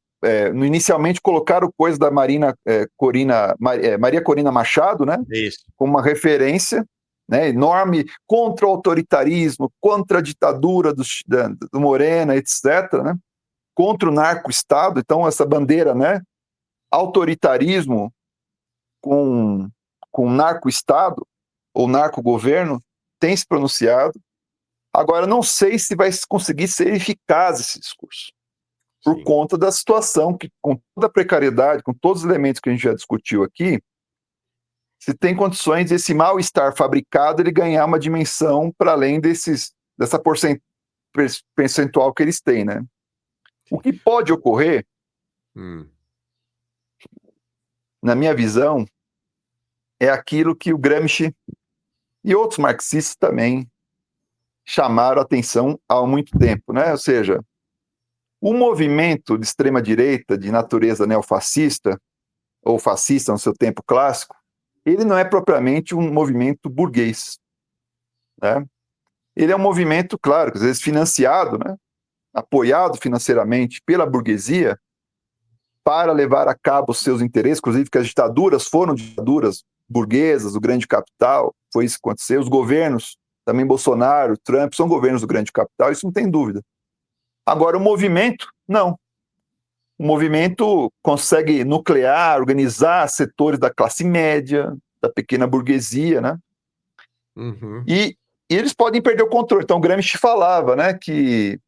inicialmente colocaram coisa da Maria Corina Machado, né? Isso. Como uma referência, né, enorme, contra o autoritarismo, contra a ditadura do Morena, etc., né? Contra o narco-estado. Então, essa bandeira, né, autoritarismo com narco-estado ou narco-governo, tem se pronunciado. Agora, não sei se vai conseguir ser eficaz esse discurso, por Sim. conta da situação que, com toda a precariedade, com todos os elementos que a gente já discutiu aqui, se tem condições desse mal-estar fabricado ele ganhar uma dimensão para além dessa percentual que eles têm, né? O que pode ocorrer, na minha visão, é aquilo que o Gramsci e outros marxistas também chamaram a atenção há muito tempo, né? Ou seja, o movimento de extrema-direita de natureza neofascista, ou fascista no seu tempo clássico, ele não é propriamente um movimento burguês, né? Ele é um movimento, claro, às vezes financiado, né? Apoiado financeiramente pela burguesia para levar a cabo os seus interesses, inclusive que as ditaduras foram ditaduras burguesas, do grande capital, foi isso que aconteceu. Os governos, também Bolsonaro, Trump, são governos do grande capital, isso não tem dúvida. Agora, o movimento, não. O movimento consegue nuclear, organizar setores da classe média, da pequena burguesia, né? E eles podem perder o controle. Então, o Gramsci falava, né, que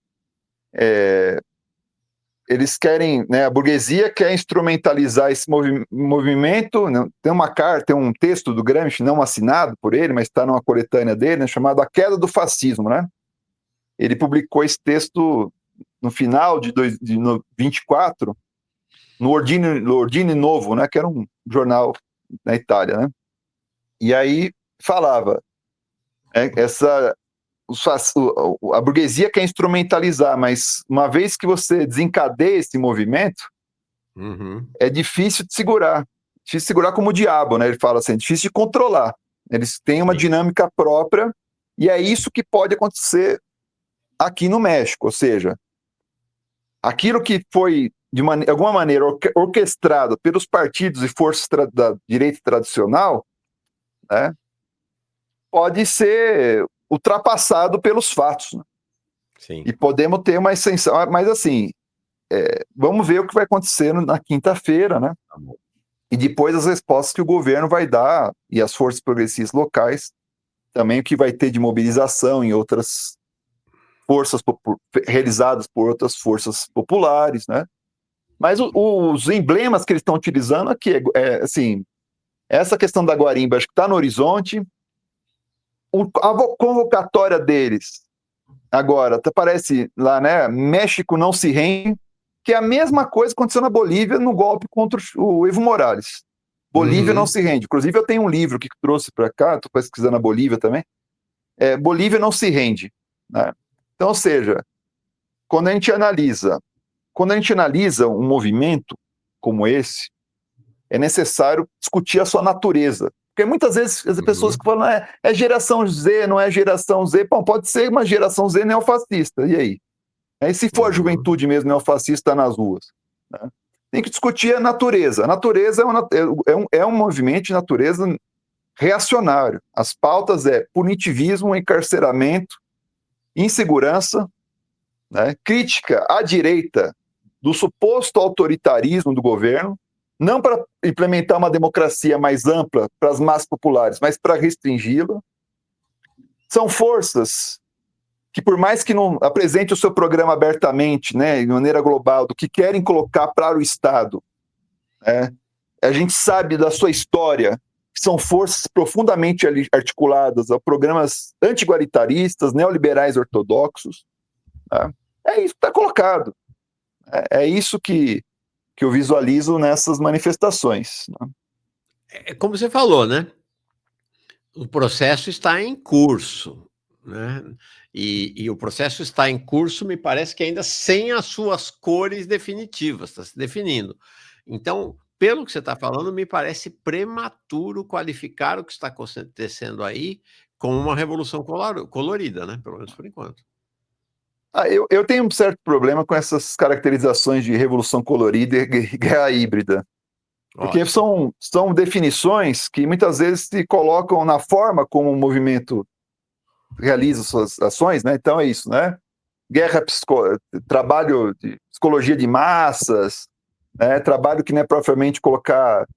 eles querem, né, a burguesia quer instrumentalizar esse movimento. Né, tem uma carta, tem um texto do Gramsci, não assinado por ele, mas está numa coletânea dele, né, chamado A Queda do Fascismo, né? Ele publicou esse texto no final de 24, no Ordine Novo, né, que era um jornal na Itália, né? E aí falava, a burguesia quer instrumentalizar, mas uma vez que você desencadeia esse movimento, é difícil de segurar. Difícil de segurar como o diabo, né? Ele fala assim, é difícil de controlar. Eles têm uma dinâmica própria e é isso que pode acontecer aqui no México. Ou seja, aquilo que foi, de alguma maneira, orquestrado pelos partidos e forças da direita tradicional, né, pode ser ultrapassado pelos fatos. Né? Sim. E podemos ter uma ascensão, mas assim, vamos ver o que vai acontecer na quinta-feira, né? Tá bom. E depois as respostas que o governo vai dar e as forças progressistas locais, também o que vai ter de mobilização em outras forças realizadas por outras forças populares, né? Mas os emblemas que eles estão utilizando aqui, assim, essa questão da guarimba, acho que está no horizonte. A convocatória deles, agora, parece lá, né? México não se rende, que é a mesma coisa que aconteceu na Bolívia no golpe contra o Evo Morales. Bolívia não se rende. Inclusive, eu tenho um livro que trouxe para cá, estou pesquisando a Bolívia também. Bolívia não se rende, né? Então, ou seja, quando a gente analisa um movimento como esse, é necessário discutir a sua natureza. Porque muitas vezes as pessoas que falam, é geração Z, não é geração Z. Bom, pode ser uma geração Z neofascista, e aí? E se for a juventude mesmo neofascista nas ruas? Né? Tem que discutir a natureza. A natureza é um movimento de natureza reacionário. As pautas punitivismo, encarceramento, insegurança, né? Crítica à direita do suposto autoritarismo do governo, não para implementar uma democracia mais ampla para as massas populares, mas para restringi-la. São forças que, por mais que não apresente o seu programa abertamente, né, de maneira global, do que querem colocar para o Estado, a gente sabe da sua história, que são forças profundamente articuladas a programas anti-igualitaristas, neoliberais ortodoxos. Tá? É isso que está colocado. É isso que eu visualizo nessas manifestações. Né? É como você falou, né? O processo está em curso, né? E o processo está em curso, me parece que ainda sem as suas cores definitivas, está se definindo. Então, pelo que você está falando, me parece prematuro qualificar o que está acontecendo aí como uma revolução colorida, né? Pelo menos por enquanto. Eu tenho um certo problema com essas caracterizações de revolução colorida e guerra híbrida. Porque são definições que muitas vezes se colocam na forma como o movimento realiza suas ações, né? Então é isso, né? Trabalho de psicologia de massas, né? Trabalho que não é propriamente colocar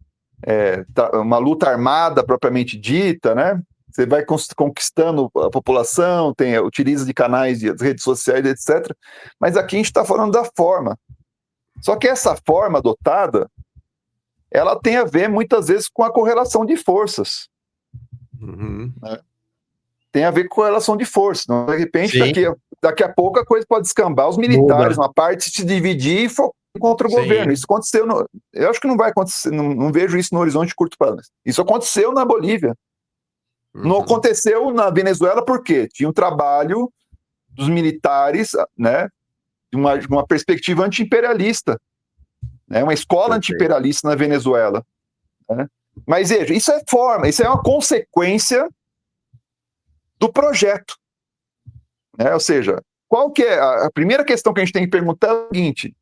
uma luta armada propriamente dita, né? Você vai conquistando a população, utiliza de canais de redes sociais, etc. Mas aqui a gente está falando da forma. Só que essa forma adotada, ela tem a ver muitas vezes com a correlação de forças. Né? Tem a ver com correlação de forças. Então, de repente, daqui a pouco a coisa pode descambar, os militares, uma parte se dividir e focar contra o governo. Isso aconteceu. Eu acho que não vai acontecer, não vejo isso no horizonte de curto prazo. Isso aconteceu na Bolívia. Não aconteceu na Venezuela por quê? Tinha um trabalho dos militares, né, de uma perspectiva anti-imperialista, né, uma escola anti-imperialista na Venezuela. Né? Mas veja, isso é forma, isso é uma consequência do projeto. Né? Ou seja, qual que é a primeira questão que a gente tem que perguntar é o seguinte,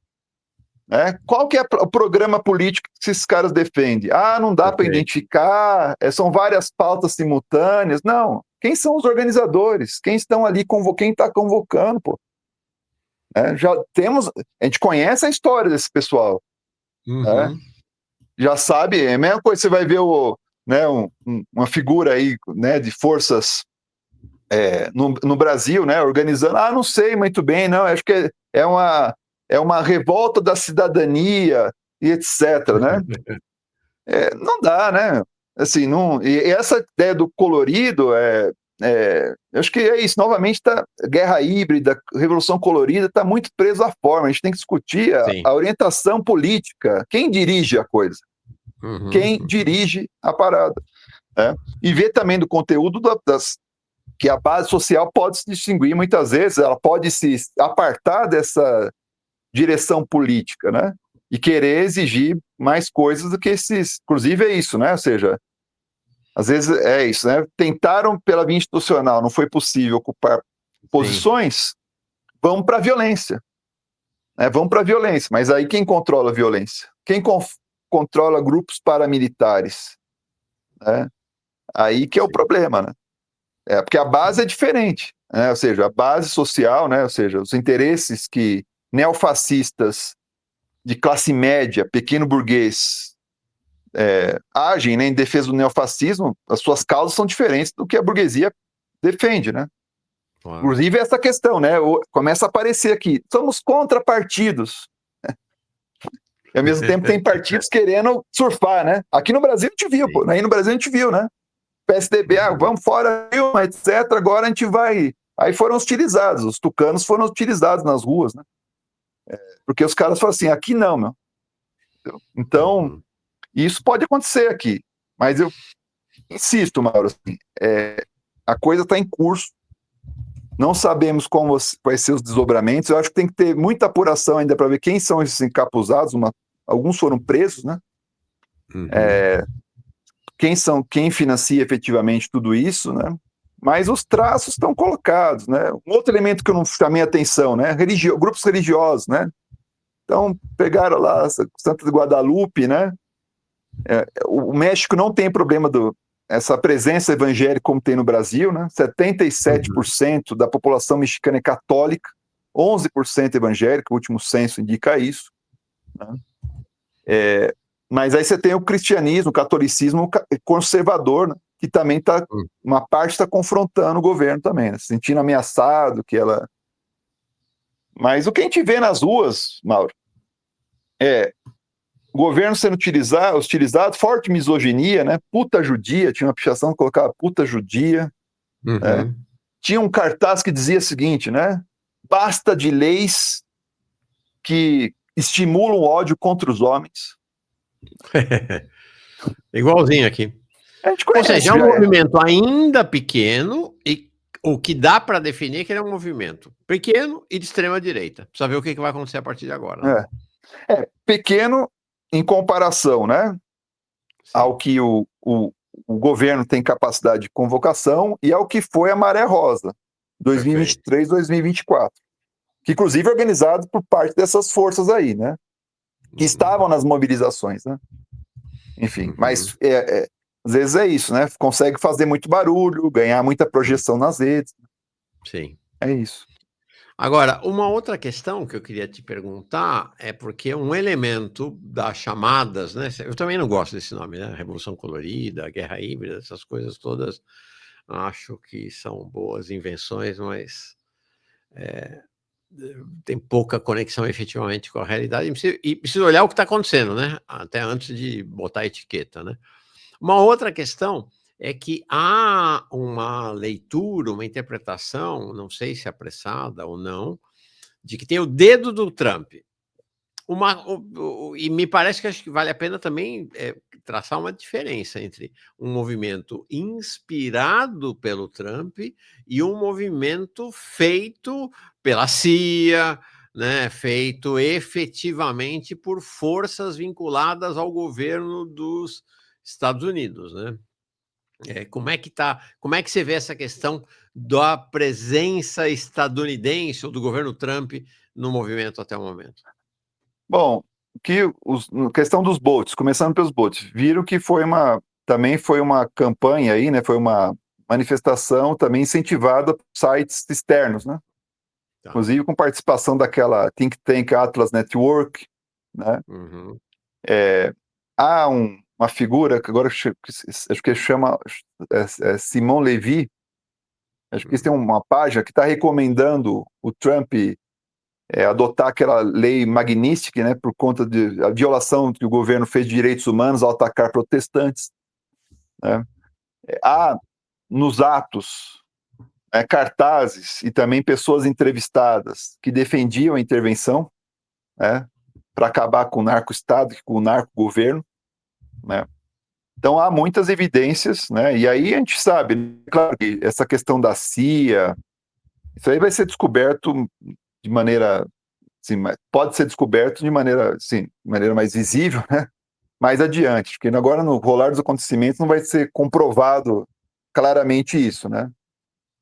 né? Qual que é o programa político que esses caras defendem? Não dá para identificar, são várias pautas simultâneas. Não, quem são os organizadores? Quem estão ali, quem está convocando, pô? A gente conhece a história desse pessoal. Né? Já sabe, é a mesma coisa, você vai ver uma figura aí, né, de forças no Brasil, né, organizando, não sei muito bem, não, acho que é uma revolta da cidadania e etc, né? Não dá, né? Assim, não, e essa ideia do colorido, acho que é isso, novamente, guerra híbrida, revolução colorida, está muito preso à forma, a gente tem que discutir a orientação política, quem dirige a coisa, quem dirige a parada, né? E ver também do conteúdo que a base social pode se distinguir muitas vezes, ela pode se apartar dessa direção política, né? E querer exigir mais coisas do que esses. Inclusive é isso, né? Ou seja, às vezes é isso, né? Tentaram pela via institucional, não foi possível ocupar posições, vamos para a violência. Né? Vamos para a violência, mas aí quem controla a violência? Quem controla grupos paramilitares? Né? Aí que é o problema, né? Porque a base é diferente, né? Ou seja, a base social, né? Ou seja, os interesses que neofascistas de classe média, pequeno burguês, agem, né, em defesa do neofascismo, as suas causas são diferentes do que a burguesia defende, né? Claro. Inclusive essa questão, né? Começa a aparecer aqui, somos contra partidos. E ao mesmo tempo tem partidos querendo surfar, né? Aqui no Brasil a gente viu, pô, aí no Brasil a gente viu, né? PSDB, vamos fora, etc. Agora a gente vai. Aí foram utilizados, os tucanos foram utilizados nas ruas, né? Porque os caras falam assim: aqui não, meu. Então, E isso pode acontecer aqui, mas eu insisto, Mauro, assim, a coisa está em curso, não sabemos como vai ser os desdobramentos, eu acho que tem que ter muita apuração ainda para ver quem são esses encapuzados, alguns foram presos, né? Uhum. Quem financia efetivamente tudo isso, né? Mas os traços estão colocados, né? Um outro elemento que eu não chamei a atenção, né? Grupos religiosos, né? Então, pegaram lá Santa de Guadalupe, né? O México não tem problema essa presença evangélica como tem no Brasil, né? 77% da população mexicana é católica, 11% evangélica, o último censo indica isso, né? Mas aí você tem o cristianismo, o catolicismo conservador, né? Que também uma parte está confrontando o governo também, né? Se sentindo ameaçado, Mas o que a gente vê nas ruas, Mauro, o governo sendo utilizado, forte misoginia, né? Puta judia, tinha uma pichação que colocava puta judia, né? Tinha um cartaz que dizia o seguinte, né? Basta de leis que estimulam o ódio contra os homens. Igualzinho aqui. A gente Ou seja, é conhece um já. movimento ainda pequeno e o que dá para definir é que ele é um movimento pequeno e de extrema direita. Precisa ver o que vai acontecer a partir de agora, né? Pequeno em comparação, né? Ao Sim. que o governo tem capacidade de convocação e ao que foi a Maré Rosa, Perfeito. 2023, 2024. Que inclusive é organizado por parte dessas forças aí, né? Que estavam nas mobilizações, né? Enfim, mas às vezes é isso, né? Consegue fazer muito barulho, ganhar muita projeção nas redes. Sim. É isso. Agora, uma outra questão que eu queria te perguntar é porque um elemento das chamadas, né? Eu também não gosto desse nome, né? Revolução Colorida, Guerra Híbrida, essas coisas todas, acho que são boas invenções, mas tem pouca conexão efetivamente com a realidade e precisa olhar o que está acontecendo, né? Até antes de botar a etiqueta, né? Uma outra questão é que há uma leitura, uma interpretação, não sei se apressada ou não, de que tem o dedo do Trump. E me parece que acho que vale a pena também traçar uma diferença entre um movimento inspirado pelo Trump e um movimento feito pela CIA, né, feito efetivamente por forças vinculadas ao governo dos Estados Unidos, né? Como é que você vê essa questão da presença estadunidense ou do governo Trump no movimento até o momento? Bom, questão dos bots, começando pelos bots, viram que também foi uma campanha aí, né? Foi uma manifestação também incentivada por sites externos, né? Tá. Inclusive com participação daquela think tank Atlas Network, né? Uhum. Há uma figura que agora acho que chama Simon Levy, acho que tem uma página que está recomendando o Trump adotar aquela lei Magnitsky, né, por conta da violação que o governo fez de direitos humanos ao atacar protestantes, né? Há nos atos cartazes e também pessoas entrevistadas que defendiam a intervenção, né, para acabar com o narco-estado, com o narco-governo, né? Então há muitas evidências, né? E aí a gente sabe, claro que essa questão da CIA, isso aí vai ser descoberto de maneira, assim, pode ser descoberto de maneira, assim, de maneira mais visível, né? Mais adiante, porque agora no rolar dos acontecimentos não vai ser comprovado claramente isso, né?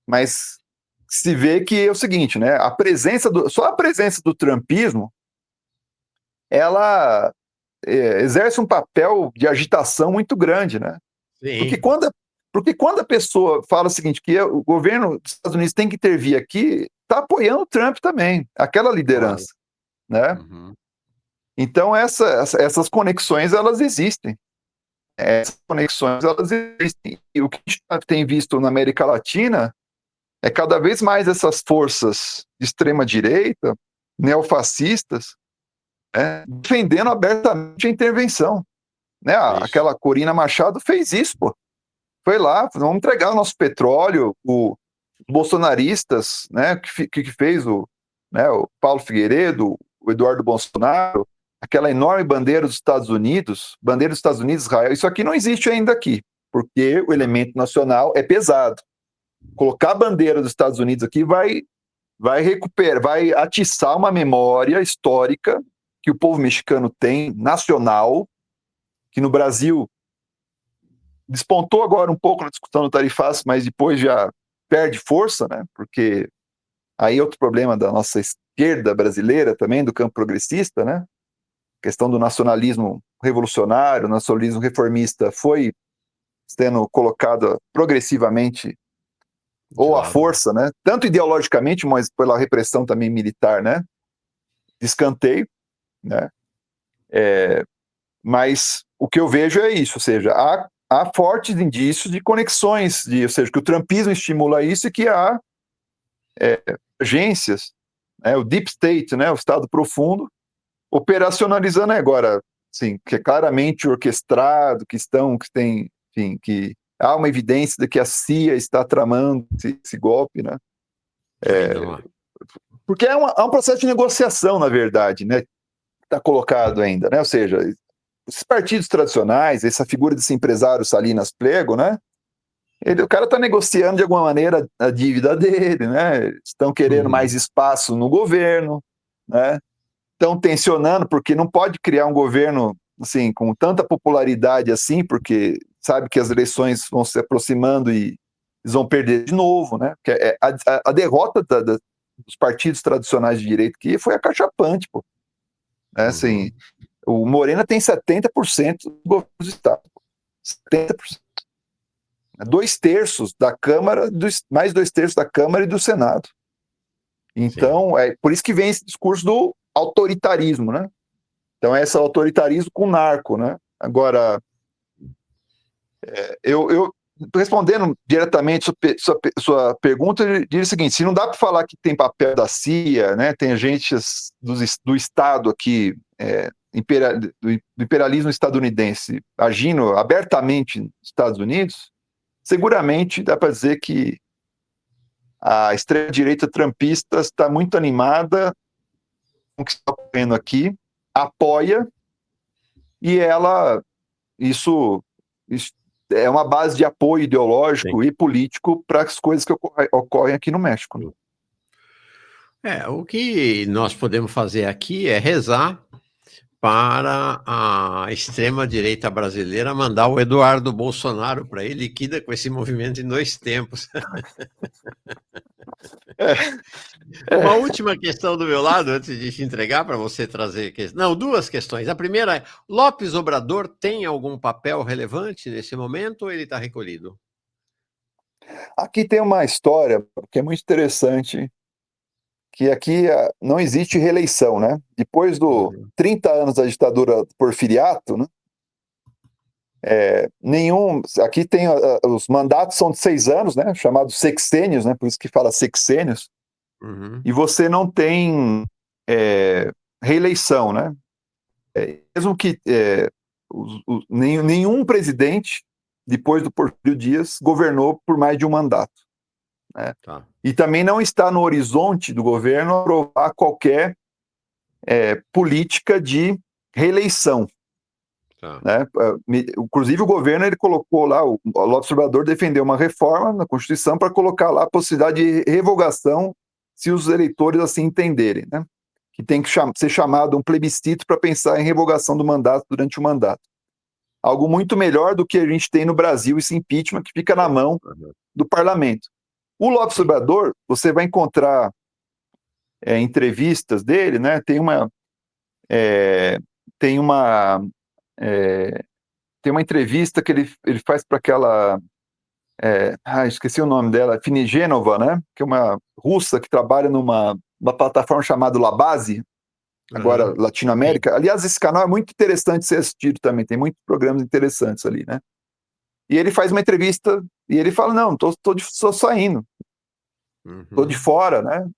Mas se vê que é o seguinte, né? Só a presença do trumpismo, ela exerce um papel de agitação muito grande, né? Porque Sim, quando a pessoa fala o seguinte, que o governo dos Estados Unidos tem que intervir aqui, está apoiando o Trump também, aquela claro. liderança, né? Uhum. Então essas conexões elas existem. Essas conexões elas existem. E o que a gente tem visto na América Latina é cada vez mais essas forças de extrema direita, neofascistas, defendendo abertamente a intervenção, né? Isso. Aquela Corina Machado fez isso, pô. Foi lá, vamos entregar o nosso petróleo, os bolsonaristas, né, que fez o Paulo Figueiredo, o Eduardo Bolsonaro, aquela enorme bandeira dos Estados Unidos, Israel, isso aqui não existe ainda aqui, porque o elemento nacional é pesado. Colocar a bandeira dos Estados Unidos aqui vai recuperar, vai atiçar uma memória histórica que o povo mexicano tem, nacional, que no Brasil despontou agora um pouco na discussão do tarifaço, mas depois já perde força, né? Porque aí é outro problema da nossa esquerda brasileira também, do campo progressista, né? A questão do nacionalismo revolucionário, nacionalismo reformista foi sendo colocada progressivamente ou à força, né? Tanto ideologicamente, mas pela repressão também militar, né? De escanteio, né? Mas o que eu vejo é isso, ou seja, há fortes indícios de conexões, ou seja, que o trumpismo estimula isso e que há agências, né, o deep state, né, o estado profundo, operacionalizando agora, sim, que é claramente orquestrado, que tem, enfim, que há uma evidência de que a CIA está tramando esse golpe, né? Porque há um processo de negociação, na verdade, né? Está colocado ainda, né? Ou seja, esses partidos tradicionais, essa figura desse empresário Salinas Pliego, né? O cara está negociando de alguma maneira a dívida dele, né? Estão querendo mais espaço no governo, né? Estão tensionando porque não pode criar um governo assim com tanta popularidade assim, porque sabe que as eleições vão se aproximando e eles vão perder de novo, né? Porque a derrota dos partidos tradicionais de direita que foi acachapante, pô. Né? Assim, o Morena tem 70% do governo do estado, 70%. 2/3 da Câmara, mais 2/3 da Câmara e do Senado. Então, é por isso que vem esse discurso do autoritarismo, né? Então, esse autoritarismo com narco, né? Agora, eu respondendo diretamente sua pergunta, eu diria o seguinte: se não dá para falar que tem papel da CIA, né? Tem agentes do Estado aqui, do imperialismo estadunidense agindo abertamente nos Estados Unidos, seguramente dá para dizer que a extrema-direita trumpista está muito animada com o que está ocorrendo aqui, apoia, e isso é uma base de apoio ideológico e político para as coisas que ocorrem aqui no México. Né? O que nós podemos fazer aqui é rezar para a extrema-direita brasileira mandar o Eduardo Bolsonaro para ele, liquida com esse movimento em 2 tempos. Uma última questão do meu lado, antes de te entregar para você trazer... Não, 2 questões. A primeira é, López Obrador tem algum papel relevante nesse momento ou ele está recolhido? Aqui tem uma história que é muito interessante, que aqui não existe reeleição, né? Depois dos 30 anos da ditadura porfiriato, né? Aqui tem os mandatos são de 6 anos, né? Chamados sexênios, né? Por isso que fala sexênios. E você não tem reeleição, né? Mesmo que nenhum presidente depois do Porfírio Dias governou por mais de um mandato. Né? Tá. E também não está no horizonte do governo aprovar qualquer política de reeleição. Tá. Né? Inclusive o governo ele colocou lá, o López Obrador defendeu uma reforma na Constituição para colocar lá a possibilidade de revogação se os eleitores assim entenderem, né? Que tem que ser chamado um plebiscito para pensar em revogação do mandato durante o mandato. Algo muito melhor do que a gente tem no Brasil, esse impeachment que fica na mão do parlamento. O López Obrador, você vai encontrar entrevistas dele, né? Tem uma entrevista que ele faz para aquela esqueci o nome dela, Finigenova, né? Que é uma russa que trabalha numa plataforma chamada Labase, agora Latinoamérica. Aliás, esse canal é muito interessante ser assistido também, tem muitos programas interessantes ali, né? E ele faz uma entrevista e ele fala, não, tô saindo, tô de fora, né?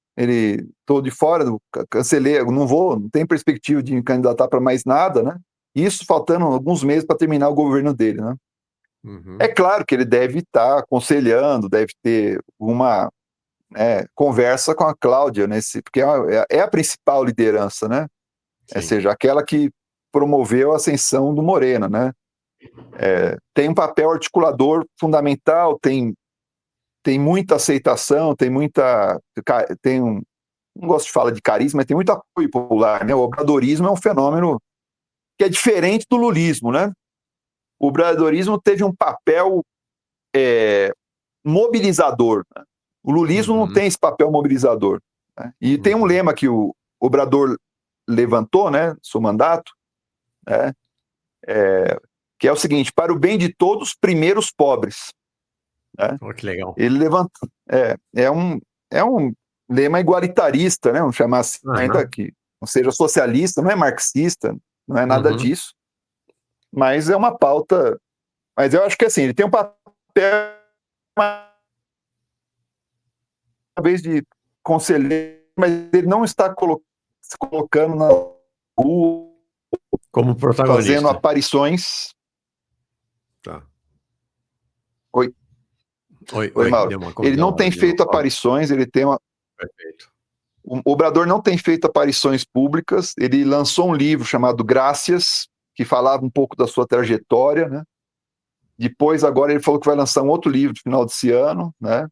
Tô de fora, cancelei, não tenho perspectiva de me candidatar para mais nada, né? Isso faltando alguns meses para terminar o governo dele, né? É claro que ele deve estar aconselhando, deve ter uma conversa com a Cláudia, porque é a principal liderança, né? ou Sim. seja, aquela que promoveu a ascensão do Moreno, né? Tem um papel articulador fundamental, tem muita aceitação, não gosto de falar de carisma, mas tem muito apoio popular, né? O obradorismo é um fenômeno que é diferente do lulismo, né? O obradorismo teve um papel mobilizador, né? O lulismo não tem esse papel mobilizador, né? E tem um lema que o Obrador levantou, né, seu mandato, né, que é o seguinte: para o bem de todos, primeiro os pobres, né? Oh, que legal. Ele levantou, é um lema igualitarista, né? Vamos chamar assim, ainda que não seja socialista, não é marxista, não é nada disso, mas é uma pauta. Mas eu acho que assim, ele tem um papel, uma vez de conselheiro, mas ele não está se colocando na rua, como protagonista, fazendo aparições. tá. Oi, Oi, Mauro. Ele não tem feito aparições, ele tem uma. Perfeito. O Obrador não tem feito aparições públicas. Ele lançou um livro chamado Graças, que falava um pouco da sua trajetória, né? Depois, agora, ele falou que vai lançar um outro livro no final desse ano, né?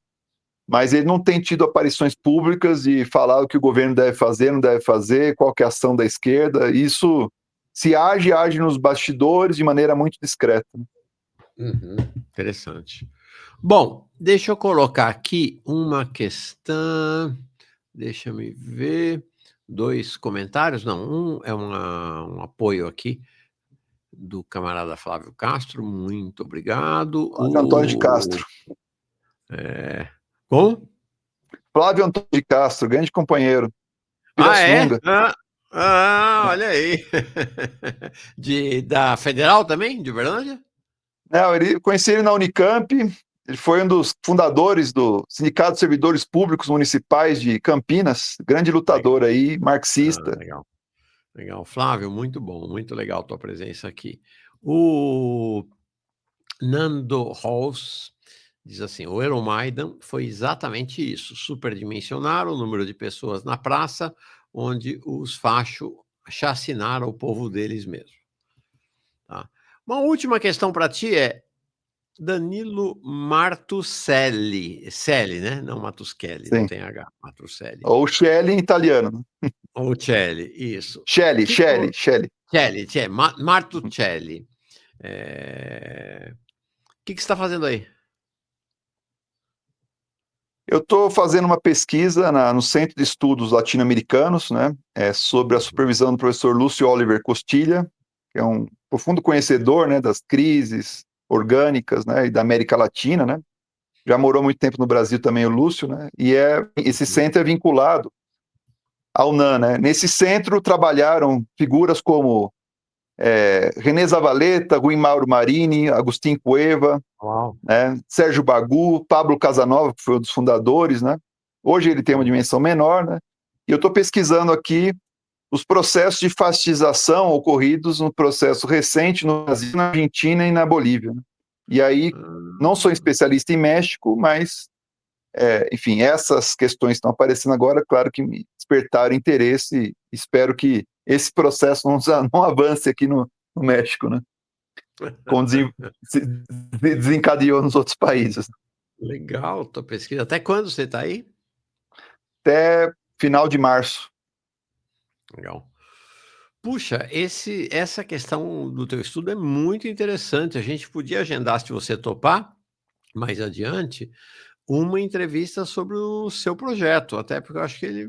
Mas ele não tem tido aparições públicas de falar o que o governo deve fazer, não deve fazer, qual que é a ação da esquerda. Isso, se age nos bastidores de maneira muito discreta. Interessante. Bom, deixa eu colocar aqui uma questão. Deixa eu ver. 2 comentários. Não, um é um apoio aqui do camarada Flávio Castro. Muito obrigado. Flávio Antônio de Castro. Como? Flávio Antônio de Castro, grande companheiro. É? Pirassununga. Olha aí. Da Federal também, de Uberlândia? Não, conheci ele na Unicamp. Ele foi um dos fundadores do Sindicato de Servidores Públicos Municipais de Campinas, grande lutador aí, marxista. Legal. Legal. Flávio, muito bom, muito legal a tua presença aqui. O Nando Halls diz assim: o Euromaidan foi exatamente isso, superdimensionar o número de pessoas na praça, onde os fachos chacinaram o povo deles mesmo. Tá? Uma última questão para ti é Danilo Martucelli, né? Não Matuscelli, não tem H, Martucelli. Ou Shelley em italiano. Ou Celli, isso. Shelley. Martucelli. O que você está fazendo aí? Eu estou fazendo uma pesquisa no Centro de Estudos Latino-Americanos, né, sobre a supervisão do professor Lúcio Oliver Costilha, que é um profundo conhecedor, né, das crises orgânicas, né, e da América Latina, né. Já morou muito tempo no Brasil também o Lúcio, né, e esse centro é vinculado ao UNAM, né. Nesse centro trabalharam figuras como René Zavaleta, Rui Mauro Marini, Agustín Cueva, né, Sérgio Bagu, Pablo Casanova, que foi um dos fundadores, né? Hoje ele tem uma dimensão menor, né? E eu estou pesquisando aqui os processos de fascização ocorridos no processo recente no Brasil, na Argentina e na Bolívia, né? E aí, não sou especialista em México, mas, enfim, essas questões estão aparecendo agora, claro que me despertaram interesse e espero que esse processo não avance aqui no México, né? Como desencadeou nos outros países. Legal, tua pesquisa. Até quando você está aí? Até final de março. Legal. Puxa, essa questão do teu estudo é muito interessante. A gente podia agendar, se você topar, mais adiante, uma entrevista sobre o seu projeto, até porque eu acho que ele,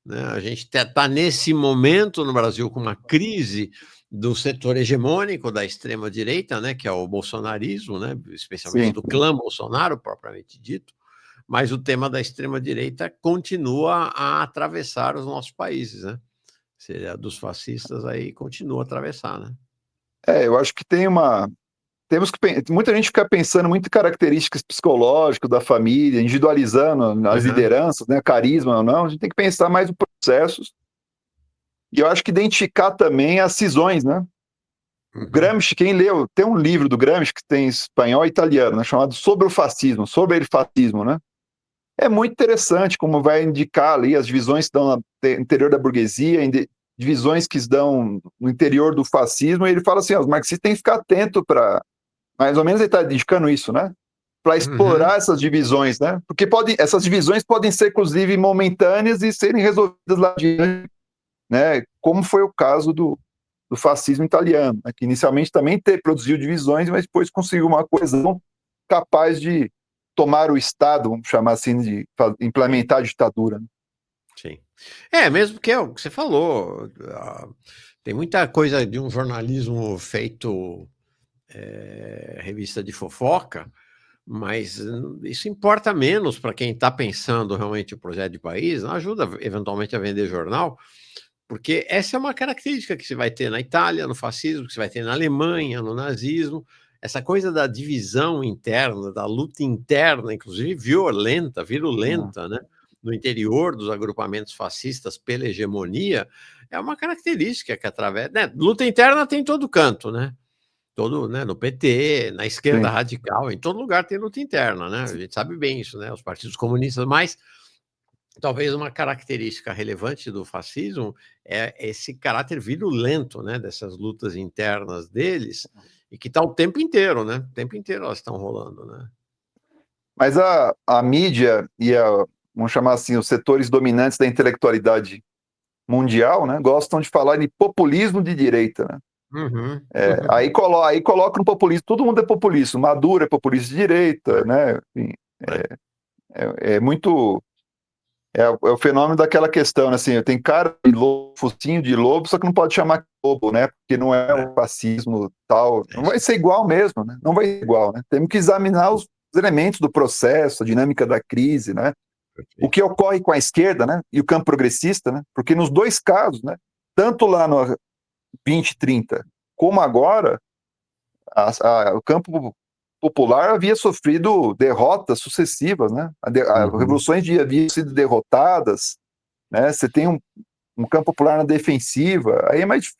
né, a gente está nesse momento no Brasil com uma crise do setor hegemônico da extrema-direita, né, que é o bolsonarismo, né, especialmente do clã Bolsonaro, propriamente dito, mas o tema da extrema-direita continua a atravessar os nossos países, né? Seria dos fascistas, aí continua a atravessar, né? Eu acho que muita gente fica pensando muito em características psicológicas da família, individualizando as lideranças, né, carisma ou não. A gente tem que pensar mais em processos. E eu acho que identificar também as cisões, né? O Gramsci, quem leu, tem um livro do Gramsci que tem em espanhol e italiano, né, chamado Sobre o Fascismo, sobre ele fascismo, né? É muito interessante como vai indicar ali as divisões que estão no interior da burguesia, divisões que se dão no interior do fascismo, e ele fala assim, os marxistas têm que ficar atento para, mais ou menos ele está indicando isso, né? Para Uhum. explorar essas divisões, né? Porque essas divisões podem ser, inclusive, momentâneas e serem resolvidas lá adiante, né? Como foi o caso do fascismo italiano, né? Que inicialmente também produziu divisões, mas depois conseguiu uma coesão capaz de tomar o Estado, vamos chamar assim, de implementar a ditadura. Né? Sim. Mesmo que é o que você falou. Tem muita coisa de um jornalismo feito revista de fofoca, mas isso importa menos para quem está pensando realmente o projeto de país, não ajuda eventualmente a vender jornal, porque essa é uma característica que você vai ter na Itália, no fascismo, que você vai ter na Alemanha, no nazismo, essa coisa da divisão interna, da luta interna, inclusive violenta, virulenta, né? No interior dos agrupamentos fascistas pela hegemonia, é uma característica que através... Né? Luta interna tem em todo canto, né? Né, no PT, na esquerda Sim. radical, em todo lugar tem luta interna, né? A gente sabe bem isso, né? Os partidos comunistas, mas talvez uma característica relevante do fascismo é esse caráter virulento, né? Dessas lutas internas deles, e que está o tempo inteiro, né? O tempo inteiro elas estão rolando, né? Mas a mídia e vamos chamar assim, os setores dominantes da intelectualidade mundial, né, gostam de falar de populismo de direita, né? Uhum. Aí coloca no populismo, todo mundo é populista, o Maduro é populista de direita, né? Enfim, É. é muito. É o fenômeno daquela questão, né, assim, tem cara de lobo, focinho de lobo, só que não pode chamar lobo, né? Porque não é É, o fascismo tal. é Não isso vai ser igual mesmo, né? Não vai ser igual, né? Temos que examinar os elementos do processo, a dinâmica da crise, né? O perfeito. que ocorre com a esquerda, né? E o campo progressista, né? Porque nos dois casos, né? Tanto lá no 2030 como agora, o campo popular havia sofrido derrotas sucessivas, né? As Uhum. revoluções haviam sido derrotadas, né? Você tem um campo popular na defensiva,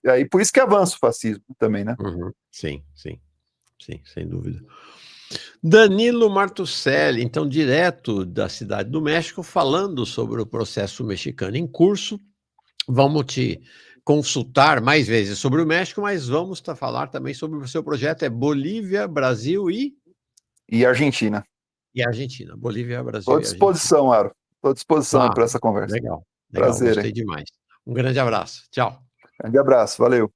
aí por isso que avança o fascismo também, né? Uhum. Sim, sim, sim, sem dúvida. Danilo Martuccelli, então, direto da Cidade do México, falando sobre o processo mexicano em curso. Vamos te consultar mais vezes sobre o México, mas vamos falar também sobre o seu projeto, é Bolívia, Brasil E a Argentina. e Argentina. Bolívia, Estou à Brasil e Argentina. disposição, Aro. Estou à disposição Ah, para essa conversa. legal, legal, Prazer, hein? gostei demais. Um grande abraço. Tchau. Grande abraço, valeu.